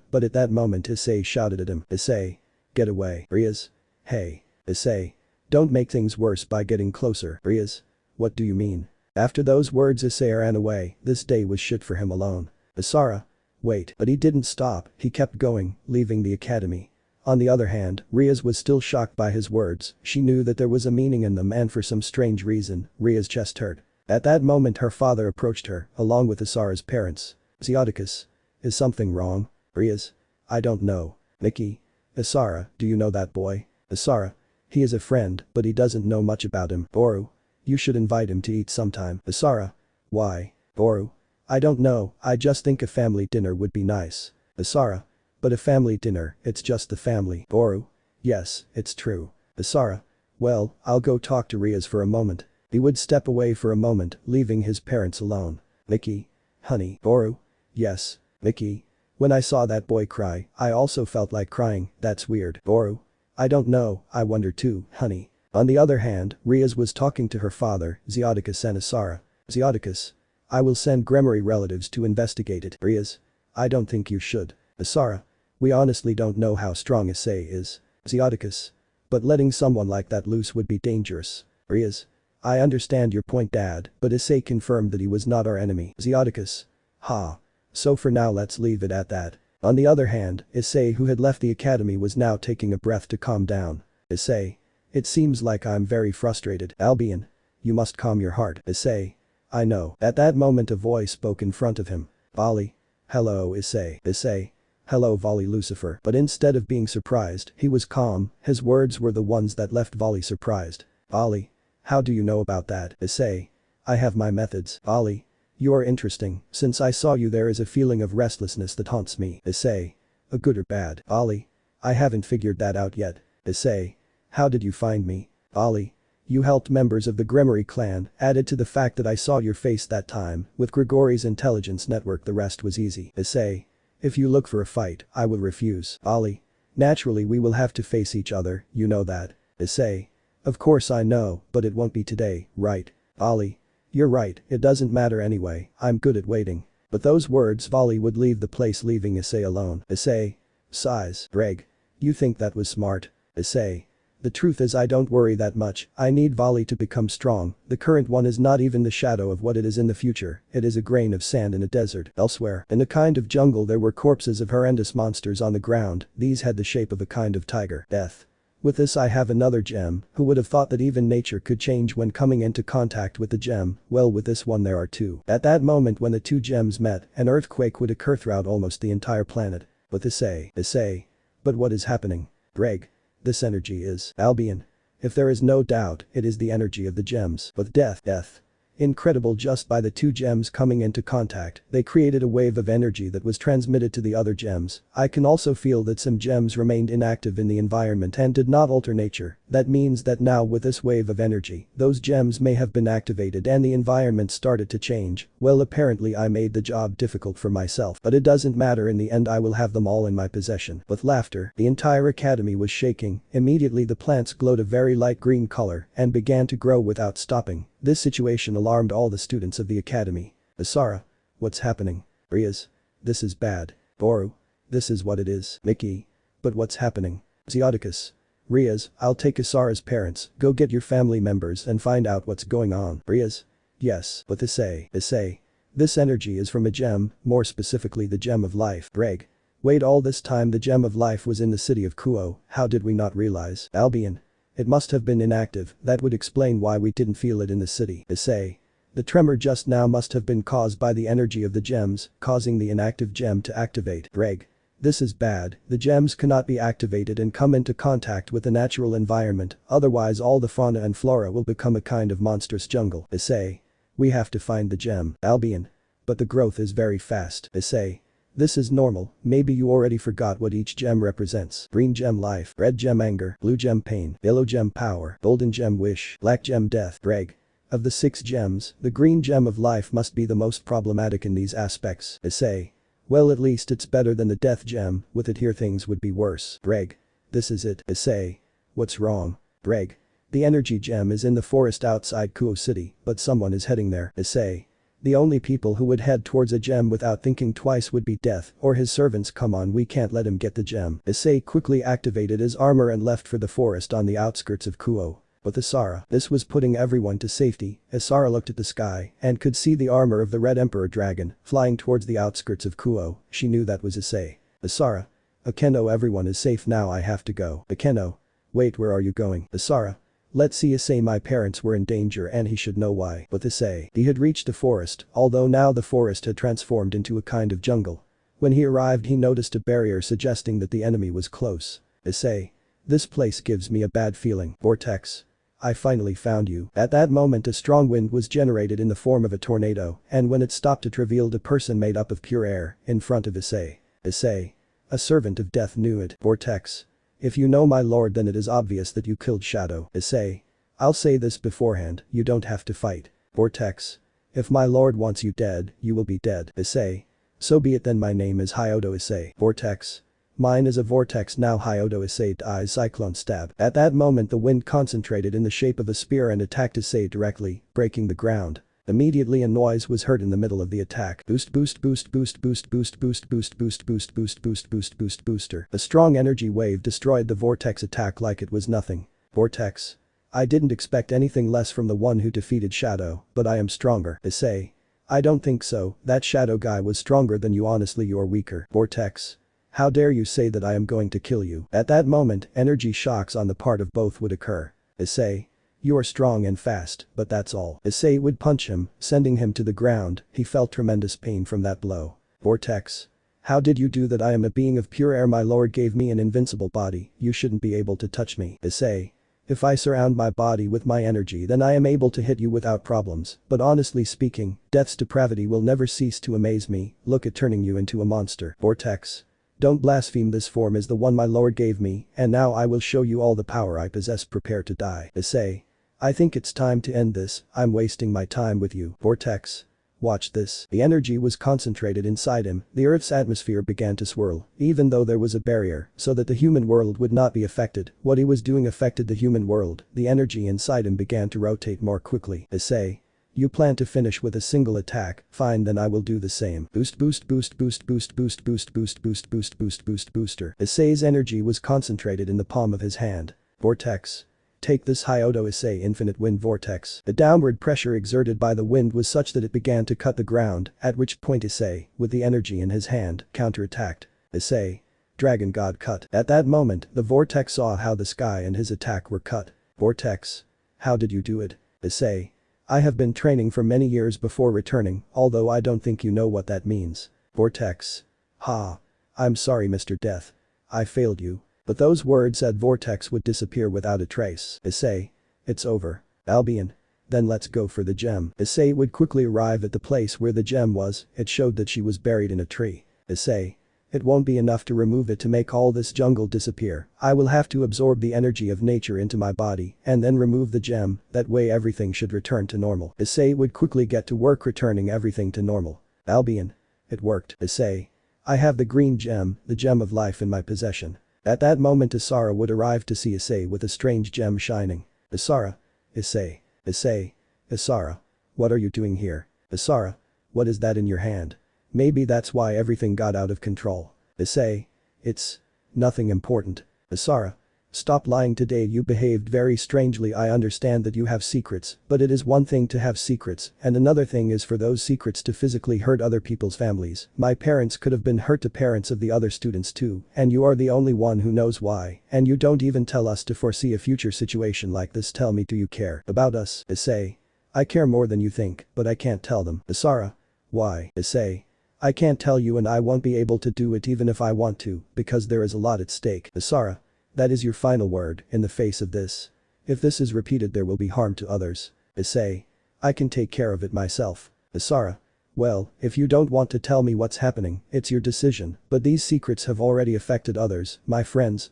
but at that moment Issei shouted at him. Issei. Get away. Rias. Hey. Issei. Don't make things worse by getting closer. Rias. What do you mean? After those words Issei ran away. This day was shit for him alone. Isara. Wait. But he didn't stop, he kept going, leaving the academy. On the other hand, Rias was still shocked by his words. She knew that there was a meaning in them and for some strange reason, Ria's chest hurt. At that moment her father approached her, along with Isara's parents. Zeodicus. Is something wrong? Rias. I don't know. Nikki. Isara, do you know that boy? Isara. He is a friend, but he doesn't know much about him. Boru. You should invite him to eat sometime. Isara. Why? Boru. I don't know, I just think a family dinner would be nice. Isara. But a family dinner, it's just the family. Boru. Yes, it's true. Isara. Well, I'll go talk to Riaz for a moment. He would step away for a moment, leaving his parents alone. Nikki. Honey. Boru. Yes. Nikki. When I saw that boy cry, I also felt like crying, that's weird. Boru. I don't know, I wonder too, honey. On the other hand, Riaz was talking to her father, Zeodicus and Isara. Zeodicus. I will send Gremory relatives to investigate it. Riaz. I don't think you should. Isara. We honestly don't know how strong Issei is. Zeodicus. But letting someone like that loose would be dangerous. Riaz. I understand your point, Dad, but Issei confirmed that he was not our enemy. Zeodicus. Ha. So for now let's leave it at that. On the other hand, Issei, who had left the academy, was now taking a breath to calm down. Issei. It seems like I'm very frustrated. Albion. You must calm your heart. Issei. I know. At that moment a voice spoke in front of him. Volley. Hello Issei. Issei. Hello Volley Lucifer. But instead of being surprised, he was calm, his words were the ones that left Volley surprised. Volley. How do you know about that? Issei. I have my methods. Volley. You are interesting, since I saw you there is a feeling of restlessness that haunts me. Issei. A good or bad? Volley. I haven't figured that out yet. Issei. How did you find me? Volley. You helped members of the Gremory clan, added to the fact that I saw your face that time, with Grigori's intelligence network the rest was easy. Issei. If you look for a fight, I will refuse. Volley. Naturally we will have to face each other, you know that. Issei. Of course I know, but it won't be today, right? Volley. You're right, it doesn't matter anyway, I'm good at waiting. But those words Volley would leave the place, leaving Issei alone. Issei. Sighs. Reg. You think that was smart? Issei. The truth is I don't worry that much, I need Volley to become strong, the current one is not even the shadow of what it is in the future, it is a grain of sand in a desert. Elsewhere, in a kind of jungle there were corpses of horrendous monsters on the ground, these had the shape of a kind of tiger. Death. With this I have another gem, who would have thought that even nature could change when coming into contact with the gem, well with this one there are two. At that moment when the two gems met, an earthquake would occur throughout almost the entire planet. But Issei. But what is happening? Greg. This energy is Albion. If there is no doubt, it is the energy of the gems. But death. Incredible, just by the two gems coming into contact, they created a wave of energy that was transmitted to the other gems. I can also feel that some gems remained inactive in the environment and did not alter nature. That means that now with this wave of energy, those gems may have been activated and the environment started to change. Well, apparently I made the job difficult for myself, but it doesn't matter, in the end I will have them all in my possession. With laughter, the entire academy was shaking. Immediately the plants glowed a very light green color and began to grow without stopping. This situation alarmed all the students of the academy. Isara. What's happening? Riaz. This is bad. Boru. This is what it is. Nikki. But what's happening? Zeodicus. Riaz, I'll take Isara's parents, go get your family members and find out what's going on. Riaz. Yes, but Issei. This energy is from a gem, more specifically the gem of life. Reg. Wait, all this time the gem of life was in the city of Kuo, how did we not realize? Albion. It must have been inactive, that would explain why we didn't feel it in the city. Issei. The tremor just now must have been caused by the energy of the gems, causing the inactive gem to activate. Reg. This is bad, the gems cannot be activated and come into contact with the natural environment, otherwise all the fauna and flora will become a kind of monstrous jungle. Issei. We have to find the gem. Albion. But the growth is very fast. Issei. This is normal, maybe you already forgot what each gem represents. Green gem life, red gem anger, blue gem pain, yellow gem power, golden gem wish, black gem death. Reg. Of the 6 gems, the green gem of life must be the most problematic in these aspects. Issei. Well, at least it's better than the death gem, with it here things would be worse. Reg. This is it. Issei. What's wrong? Reg. The energy gem is in the forest outside Kuo City, but someone is heading there. Issei. The only people who would head towards a gem without thinking twice would be Death or his servants. Come on, we can't let him get the gem. Issei quickly activated his armor and left for the forest on the outskirts of Kuo. With Isara, this was putting everyone to safety. Isara looked at the sky and could see the armor of the Red Emperor Dragon flying towards the outskirts of Kuo. She knew that was Issei. Isara. Akeno, everyone is safe now, I have to go. Akeno. Wait, where are you going? Isara. Let's see. Issei, my parents were in danger and he should know why. But Issei. He had reached the forest, although now the forest had transformed into a kind of jungle. When he arrived he noticed a barrier suggesting that the enemy was close. Issei. This place gives me a bad feeling. Vortex. I finally found you. At that moment a strong wind was generated in the form of a tornado, and when it stopped it revealed a person made up of pure air, in front of Issei. Issei. A servant of death knew it. Vortex. If you know my lord then it is obvious that you killed Shadow. Issei. I'll say this beforehand, you don't have to fight. Vortex. If my lord wants you dead, you will be dead. Issei. So be it then, my name is Hyodo Issei. Vortex. Mine is a vortex now. Hyodo Issei dies. Cyclone stab. At that moment the wind concentrated in the shape of a spear and attacked Issei directly, breaking the ground. Immediately a noise was heard in the middle of the attack. Boost boost boost boost boost boost boost boost boost boost boost boost boost boost booster. A strong energy wave destroyed the vortex attack like it was nothing. Vortex. I didn't expect anything less from the one who defeated Shadow, but I am stronger. Issei. I don't think so, that Shadow guy was stronger than you. Honestly you're weaker. Vortex. How dare you say that I am going to kill you. At that moment energy shocks on the part of both would occur. Issei. You are strong and fast, but that's all. Issei would punch him, sending him to the ground. He felt tremendous pain from that blow. Vortex. How did you do that? I am a being of pure air. My lord gave me an invincible body, you shouldn't be able to touch me. Issei. If I surround my body with my energy then I am able to hit you without problems, but honestly speaking, death's depravity will never cease to amaze me. Look at turning you into a monster. Vortex. Don't blaspheme, this form is the one my lord gave me, and now I will show you all the power I possess. Prepare to die. Issei. I think it's time to end this, I'm wasting my time with you. Vortex. Watch this. The energy was concentrated inside him, the Earth's atmosphere began to swirl, even though there was a barrier, so that the human world would not be affected. What he was doing affected the human world, the energy inside him began to rotate more quickly. Issei. You plan to finish with a single attack, fine then I will do the same. Boost boost boost boost boost boost boost boost boost boost boost boost booster. Issei's energy was concentrated in the palm of his hand. Vortex. Take this Hyodo Issei infinite wind vortex. The downward pressure exerted by the wind was such that it began to cut the ground, at which point Issei, with the energy in his hand, counterattacked. Issei. Dragon God cut. At that moment, the vortex saw how the sky and his attack were cut. Vortex. How did you do it? Issei. I have been training for many years before returning, although I don't think you know what that means. Vortex. Ha. I'm sorry Mr. Death. I failed you. But those words said Vortex would disappear without a trace. Issei. It's over. Albion. Then let's go for the gem. Issei would quickly arrive at the place where the gem was, it showed that she was buried in a tree. Issei. It won't be enough to remove it to make all this jungle disappear. I will have to absorb the energy of nature into my body and then remove the gem, that way everything should return to normal. Issei would quickly get to work returning everything to normal. Albion. It worked. Issei. I have the green gem, the gem of life in my possession. At that moment Isara would arrive to see Issei with a strange gem shining. Isara. Issei. Issei. Isara. What are you doing here? Isara. What is that in your hand? Maybe that's why everything got out of control. Issei. It's nothing important. Isara. Stop lying, today you behaved very strangely. I understand that you have secrets, but it is one thing to have secrets and another thing is for those secrets to physically hurt other people's families. My parents could have been hurt, the parents of the other students too, and you are the only one who knows why, and you don't even tell us to foresee a future situation like this. Tell me, do you care about us? Issei. I care more than you think, but I can't tell them. Isara. Why? Issei. I can't tell you and I won't be able to do it even if I want to, because there is a lot at stake. Isara. That is your final word in the face of this. If this is repeated there will be harm to others. Issei. I can take care of it myself. Isara. Well, if you don't want to tell me what's happening, it's your decision, but these secrets have already affected others, my friends'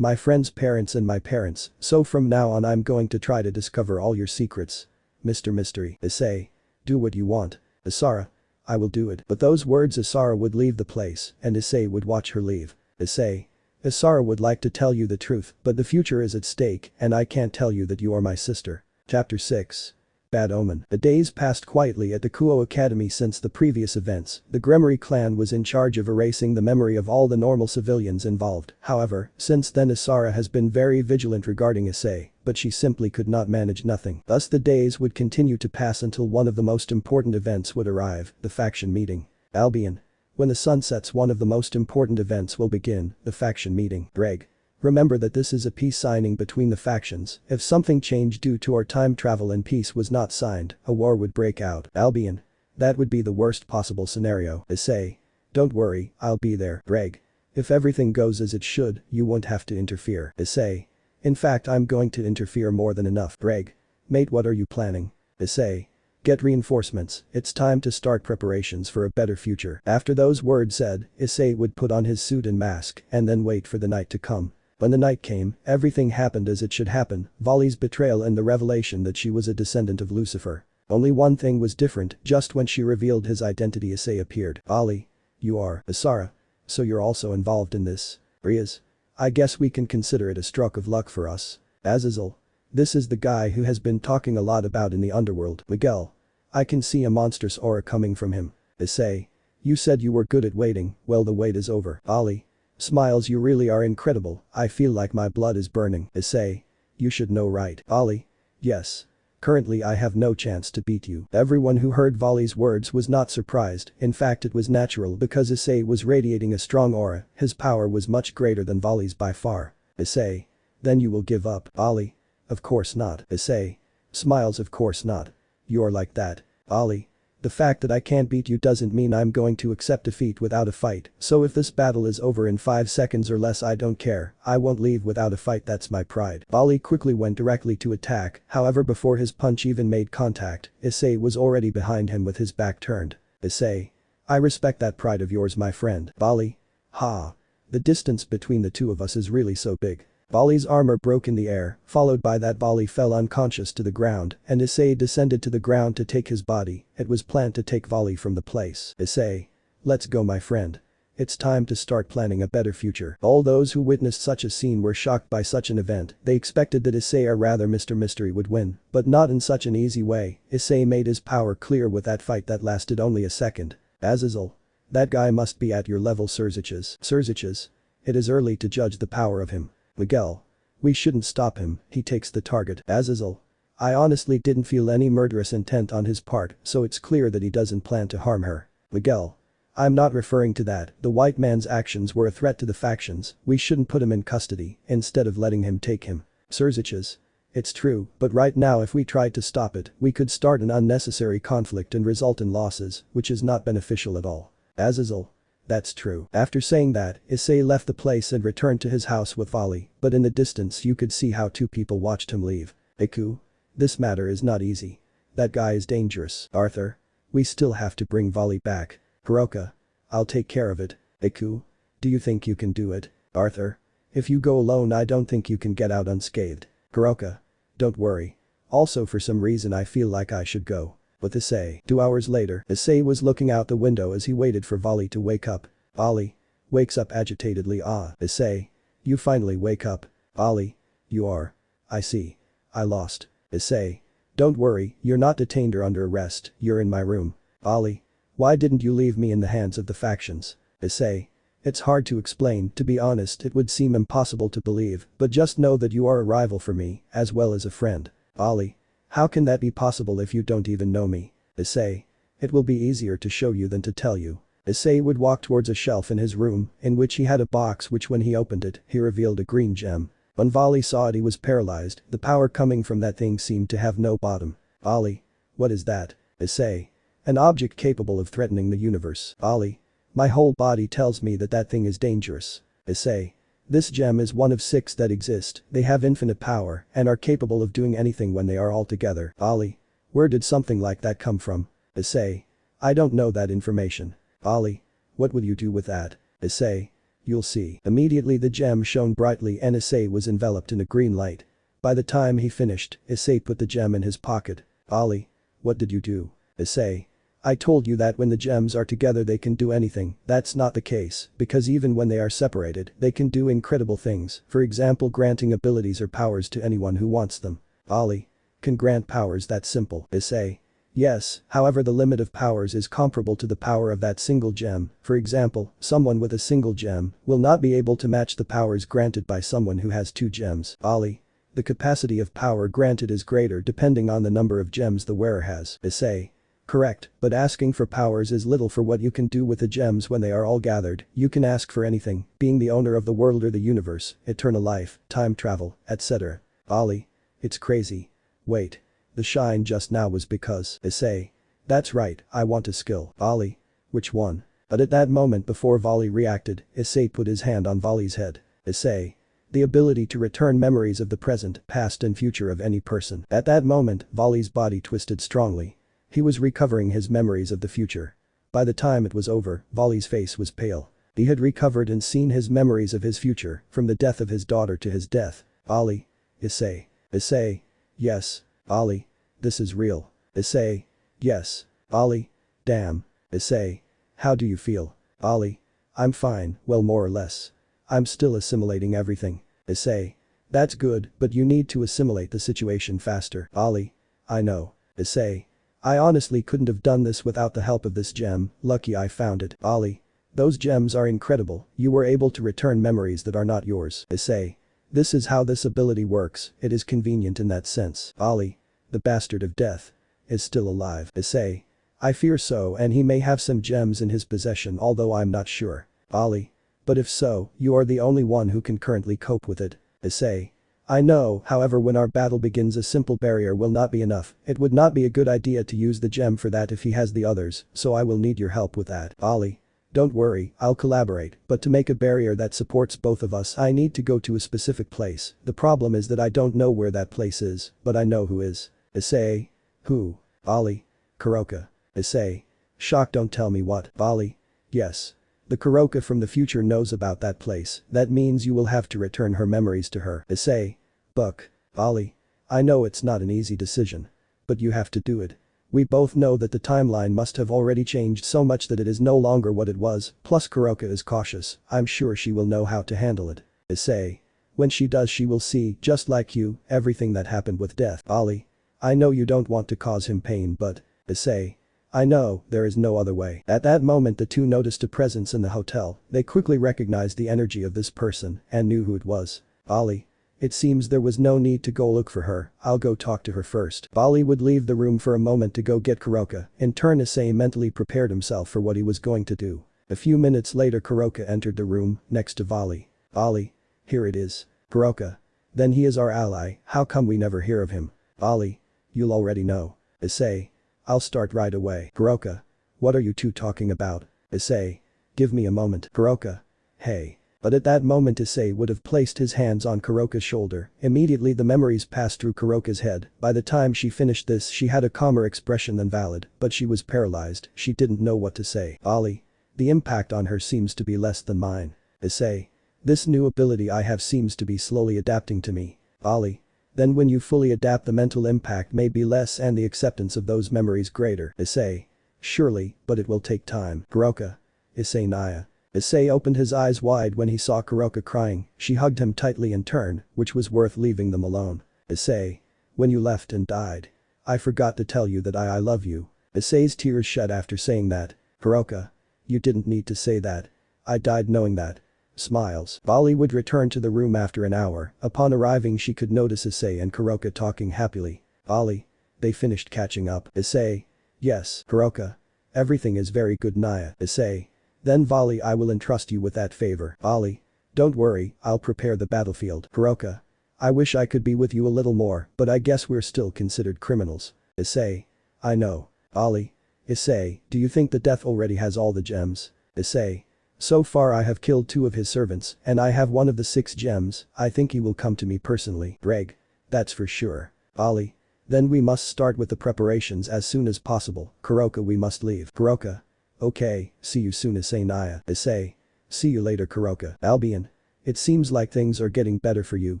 parents and my parents, so from now on I'm going to try to discover all your secrets. Mr. Mystery. Issei. Do what you want. Isara. I will do it. But those words Isara would leave the place and Issei would watch her leave. Issei. Isara would like to tell you the truth, but the future is at stake and I can't tell you that you are my sister. Chapter 6. Bad Omen. The days passed quietly at the Kuo Academy since the previous events. The Gremory clan was in charge of erasing the memory of all the normal civilians involved. However, since then Isara has been very vigilant regarding Issei, but she simply could not manage nothing. Thus the days would continue to pass until one of the most important events would arrive, the faction meeting. Albion. When the sun sets one of the most important events will begin, the faction meeting. Greg. Remember that this is a peace signing between the factions. If something changed due to our time travel and peace was not signed, a war would break out. Albion. That would be the worst possible scenario. Issei. Don't worry, I'll be there. Reg. If everything goes as it should, you won't have to interfere. Issei. In fact, I'm going to interfere more than enough. Reg. Mate, what are you planning? Issei. Get reinforcements, it's time to start preparations for a better future. After those words said, Issei would put on his suit and mask and then wait for the night to come. When the night came, everything happened as it should happen, Vali's betrayal and the revelation that she was a descendant of Lucifer. Only one thing was different, just when she revealed his identity Issei appeared. Vali. You are Asara. So you're also involved in this. Riaz. I guess we can consider it a stroke of luck for us. Azazel. This is the guy who has been talking a lot about in the underworld. Miguel. I can see a monstrous aura coming from him. Issei. You said you were good at waiting, well the wait is over. Ali. Smiles, you really are incredible, I feel like my blood is burning. Issei. You should know, right? Ali. Yes. Currently I have no chance to beat you. Everyone who heard Vali's words was not surprised, in fact it was natural because Issei was radiating a strong aura, his power was much greater than Vali's by far. Issei. Then you will give up. Ali. Of course not. Issei. Smiles, of course not. You're like that. Ali. The fact that I can't beat you doesn't mean I'm going to accept defeat without a fight, so if this battle is over in 5 seconds or less I don't care, I won't leave without a fight, that's my pride. Ali quickly went directly to attack, however before his punch even made contact, Issei was already behind him with his back turned. Issei. I respect that pride of yours, my friend. Vali. Ha. The distance between the two of us is really so big. Vali's armor broke in the air, followed by that Vali fell unconscious to the ground, and Issei descended to the ground to take his body, it was planned to take Vali from the place. Issei. Let's go, my friend. It's time to start planning a better future. All those who witnessed such a scene were shocked by such an event, they expected that Issei or rather Mr. Mystery would win, but not in such an easy way. Issei made his power clear with that fight that lasted only a second. Azazel. That guy must be at your level, Surziches. Surziches. It is early to judge the power of him. Miguel. We shouldn't stop him, he takes the target. Azazel. I honestly didn't feel any murderous intent on his part, so it's clear that he doesn't plan to harm her. Miguel. I'm not referring to that, the white man's actions were a threat to the factions, we shouldn't put him in custody, instead of letting him take him. Surziches. It's true, but right now if we tried to stop it, we could start an unnecessary conflict and result in losses, which is not beneficial at all. Azazel. That's true. After saying that, Issei left the place and returned to his house with Vali, but in the distance you could see how 2 people watched him leave. Iku. This matter is not easy. That guy is dangerous. Arthur. We still have to bring Vali back. Hiroka. I'll take care of it. Iku. Do you think you can do it? Arthur. If you go alone I don't think you can get out unscathed. Hiroka. Don't worry. Also for some reason I feel like I should go. With Issei. 2 hours later, Issei was looking out the window as he waited for Vali to wake up. Vali. Wakes up agitatedly. Issei. You finally wake up. Vali. You are. I see. I lost. Issei. Don't worry, you're not detained or under arrest, you're in my room. Vali. Why didn't you leave me in the hands of the factions? Issei. It's hard to explain, to be honest it would seem impossible to believe, but just know that you are a rival for me, as well as a friend. Vali. How can that be possible if you don't even know me? Issei. It will be easier to show you than to tell you. Issei would walk towards a shelf in his room, in which he had a box which when he opened it, he revealed a green gem. When Vali saw it he was paralyzed, the power coming from that thing seemed to have no bottom. Vali. What is that? Issei. An object capable of threatening the universe. Vali. My whole body tells me that that thing is dangerous. Issei. This gem is one of 6 that exist, they have infinite power and are capable of doing anything when they are all together. Vali. Where did something like that come from? Issei. I don't know that information. Vali. What will you do with that? Issei. You'll see. Immediately the gem shone brightly and Issei was enveloped in a green light. By the time he finished, Issei put the gem in his pocket. Vali. What did you do? Issei. I told you that when the gems are together they can do anything, that's not the case, because even when they are separated, they can do incredible things, for example granting abilities or powers to anyone who wants them. Vali. Can grant powers that simple? Issei. Yes, however the limit of powers is comparable to the power of that single gem, for example, someone with a single gem will not be able to match the powers granted by someone who has 2 gems. Vali. The capacity of power granted is greater depending on the number of gems the wearer has. Issei. Correct, but asking for powers is little for what you can do with the gems when they are all gathered, you can ask for anything, being the owner of the world or the universe, eternal life, time travel, etc. Vali. It's crazy. Wait. The shine just now was because. Issei. That's right, I want a skill. Vali. Which one? But at that moment before Volley reacted, Issei put his hand on Volley's head. Issei. The ability to return memories of the present, past and future of any person. At that moment, Volley's body twisted strongly. He was recovering his memories of the future. By the time it was over, Volley's face was pale. He had recovered and seen his memories of his future, from the death of his daughter to his death. Ollie. Issei. Issei. Yes. Ollie. This is real. Issei. Yes. Ollie. Damn. Issei. How do you feel? Ollie. I'm fine, well more or less. I'm still assimilating everything. Issei. That's good, but you need to assimilate the situation faster. Ollie. I know. Issei. I honestly couldn't have done this without the help of this gem, lucky I found it. Ollie. Those gems are incredible, you were able to return memories that are not yours. Issei. This is how this ability works, it is convenient in that sense. Ollie. The bastard of death. Is still alive. Issei. I fear so and he may have some gems in his possession although I'm not sure. Ollie. But if so, you are the only one who can currently cope with it. Issei. I know, however when our battle begins a simple barrier will not be enough, it would not be a good idea to use the gem for that if he has the others, so I will need your help with that. Ollie. Don't worry, I'll collaborate, but to make a barrier that supports both of us I need to go to a specific place, the problem is that I don't know where that place is, but I know who is. Issei. Who? Ollie. Kuroka. Issei. Shock don't tell me what. Ollie. Yes. The Kuroka from the future knows about that place, that means you will have to return her memories to her. Issei. Buck. Ollie. I know it's not an easy decision. But you have to do it. We both know that the timeline must have already changed so much that it is no longer what it was, plus Kuroka is cautious, I'm sure she will know how to handle it. Issei. When she does she will see, just like you, everything that happened with death. Ollie. I know you don't want to cause him pain but. Issei. I know, there is no other way. At that moment the two noticed a presence in the hotel, they quickly recognized the energy of this person and knew who it was. Ollie. It seems there was no need to go look for her, I'll go talk to her first. Ollie would leave the room for a moment to go get Kuroka, in turn Issei mentally prepared himself for what he was going to do. A few minutes later Kuroka entered the room, next to Ollie. Ollie. Here it is. Kuroka. Then he is our ally, how come we never hear of him? Ollie. You'll already know. Issei. I'll start right away. Kuroka. What are you two talking about? Issei. Give me a moment. Kuroka. Hey. But at that moment Issei would have placed his hands on Kuroka's shoulder, immediately the memories passed through Kuroka's head, by the time she finished this she had a calmer expression than Valid, but she was paralyzed, she didn't know what to say. Ollie. The impact on her seems to be less than mine. Issei. This new ability I have seems to be slowly adapting to me. Ollie. Then when you fully adapt the mental impact may be less and the acceptance of those memories greater. Issei. Surely, but it will take time. Kuroka. Issei Naya. Issei opened his eyes wide when he saw Kuroka crying, she hugged him tightly in turn, which was worth leaving them alone. Issei. When you left and died. I forgot to tell you that I love you. Issei's tears shed after saying that. Kuroka. You didn't need to say that. I died knowing that. Smiles. Ollie would return to the room after an hour, upon arriving she could notice Issei and Kuroka talking happily. Ollie. They finished catching up. Issei. Yes. Kuroka. Everything is very good Naya. Issei. Then Volley I will entrust you with that favor. Ollie. Don't worry, I'll prepare the battlefield. Kuroka. I wish I could be with you a little more, but I guess we're still considered criminals. Issei. I know. Ollie. Issei, do you think the death already has all the gems? Issei. So far I have killed 2 of his servants, and I have 1 of the 6 gems, I think he will come to me personally. Reg. That's for sure. Ollie. Then we must start with the preparations as soon as possible. Kuroka we must leave. Kuroka. Okay, see you soon Issei Naya. Issei. See you later Kuroka. Albion. It seems like things are getting better for you,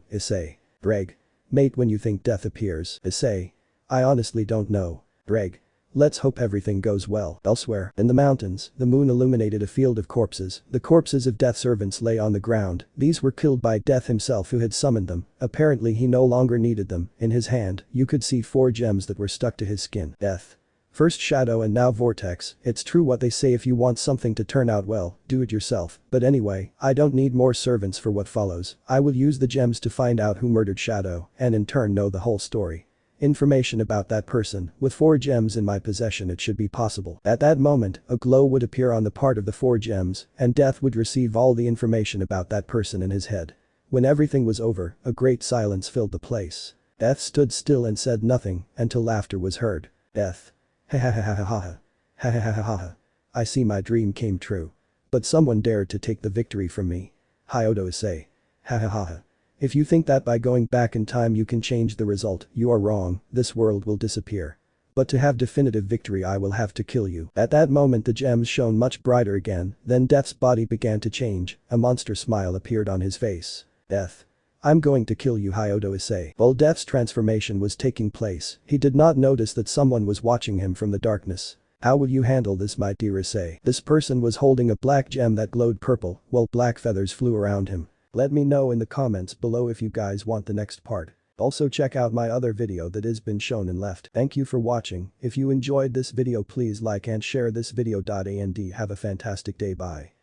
Issei. Reg. Mate when you think death appears. Issei. I honestly don't know. Reg. Let's hope everything goes well. Elsewhere, in the mountains, the moon illuminated a field of corpses. The corpses of death servants lay on the ground, these were killed by Death himself who had summoned them, apparently he no longer needed them. In his hand, you could see 4 gems that were stuck to his skin. Death. First Shadow and now Vortex, it's true what they say if you want something to turn out well, do it yourself, but anyway, I don't need more servants for what follows, I will use the gems to find out who murdered Shadow, and in turn know the whole story. Information about that person, with 4 gems in my possession it should be possible. At that moment, a glow would appear on the part of the 4 gems, and Death would receive all the information about that person in his head. When everything was over, a great silence filled the place. Death stood still and said nothing, until laughter was heard. Death. Ha ha ha ha ha ha. Ha ha ha ha ha. I see my dream came true. But someone dared to take the victory from me. Hyodo Issei. Ha ha ha ha. If you think that by going back in time you can change the result, you are wrong, this world will disappear. But to have definitive victory I will have to kill you. At that moment the gems shone much brighter again, then Death's body began to change, a monster smile appeared on his face. Death. I'm going to kill you, Hyodo Issei. While Death's transformation was taking place, he did not notice that someone was watching him from the darkness. How will you handle this, my dear Issei? This person was holding a black gem that glowed purple, while black feathers flew around him. Let me know in the comments below if you guys want the next part. Also check out my other video that has been shown in left. Thank you for watching. If you enjoyed this video please like and share this video. And have a fantastic day. Bye.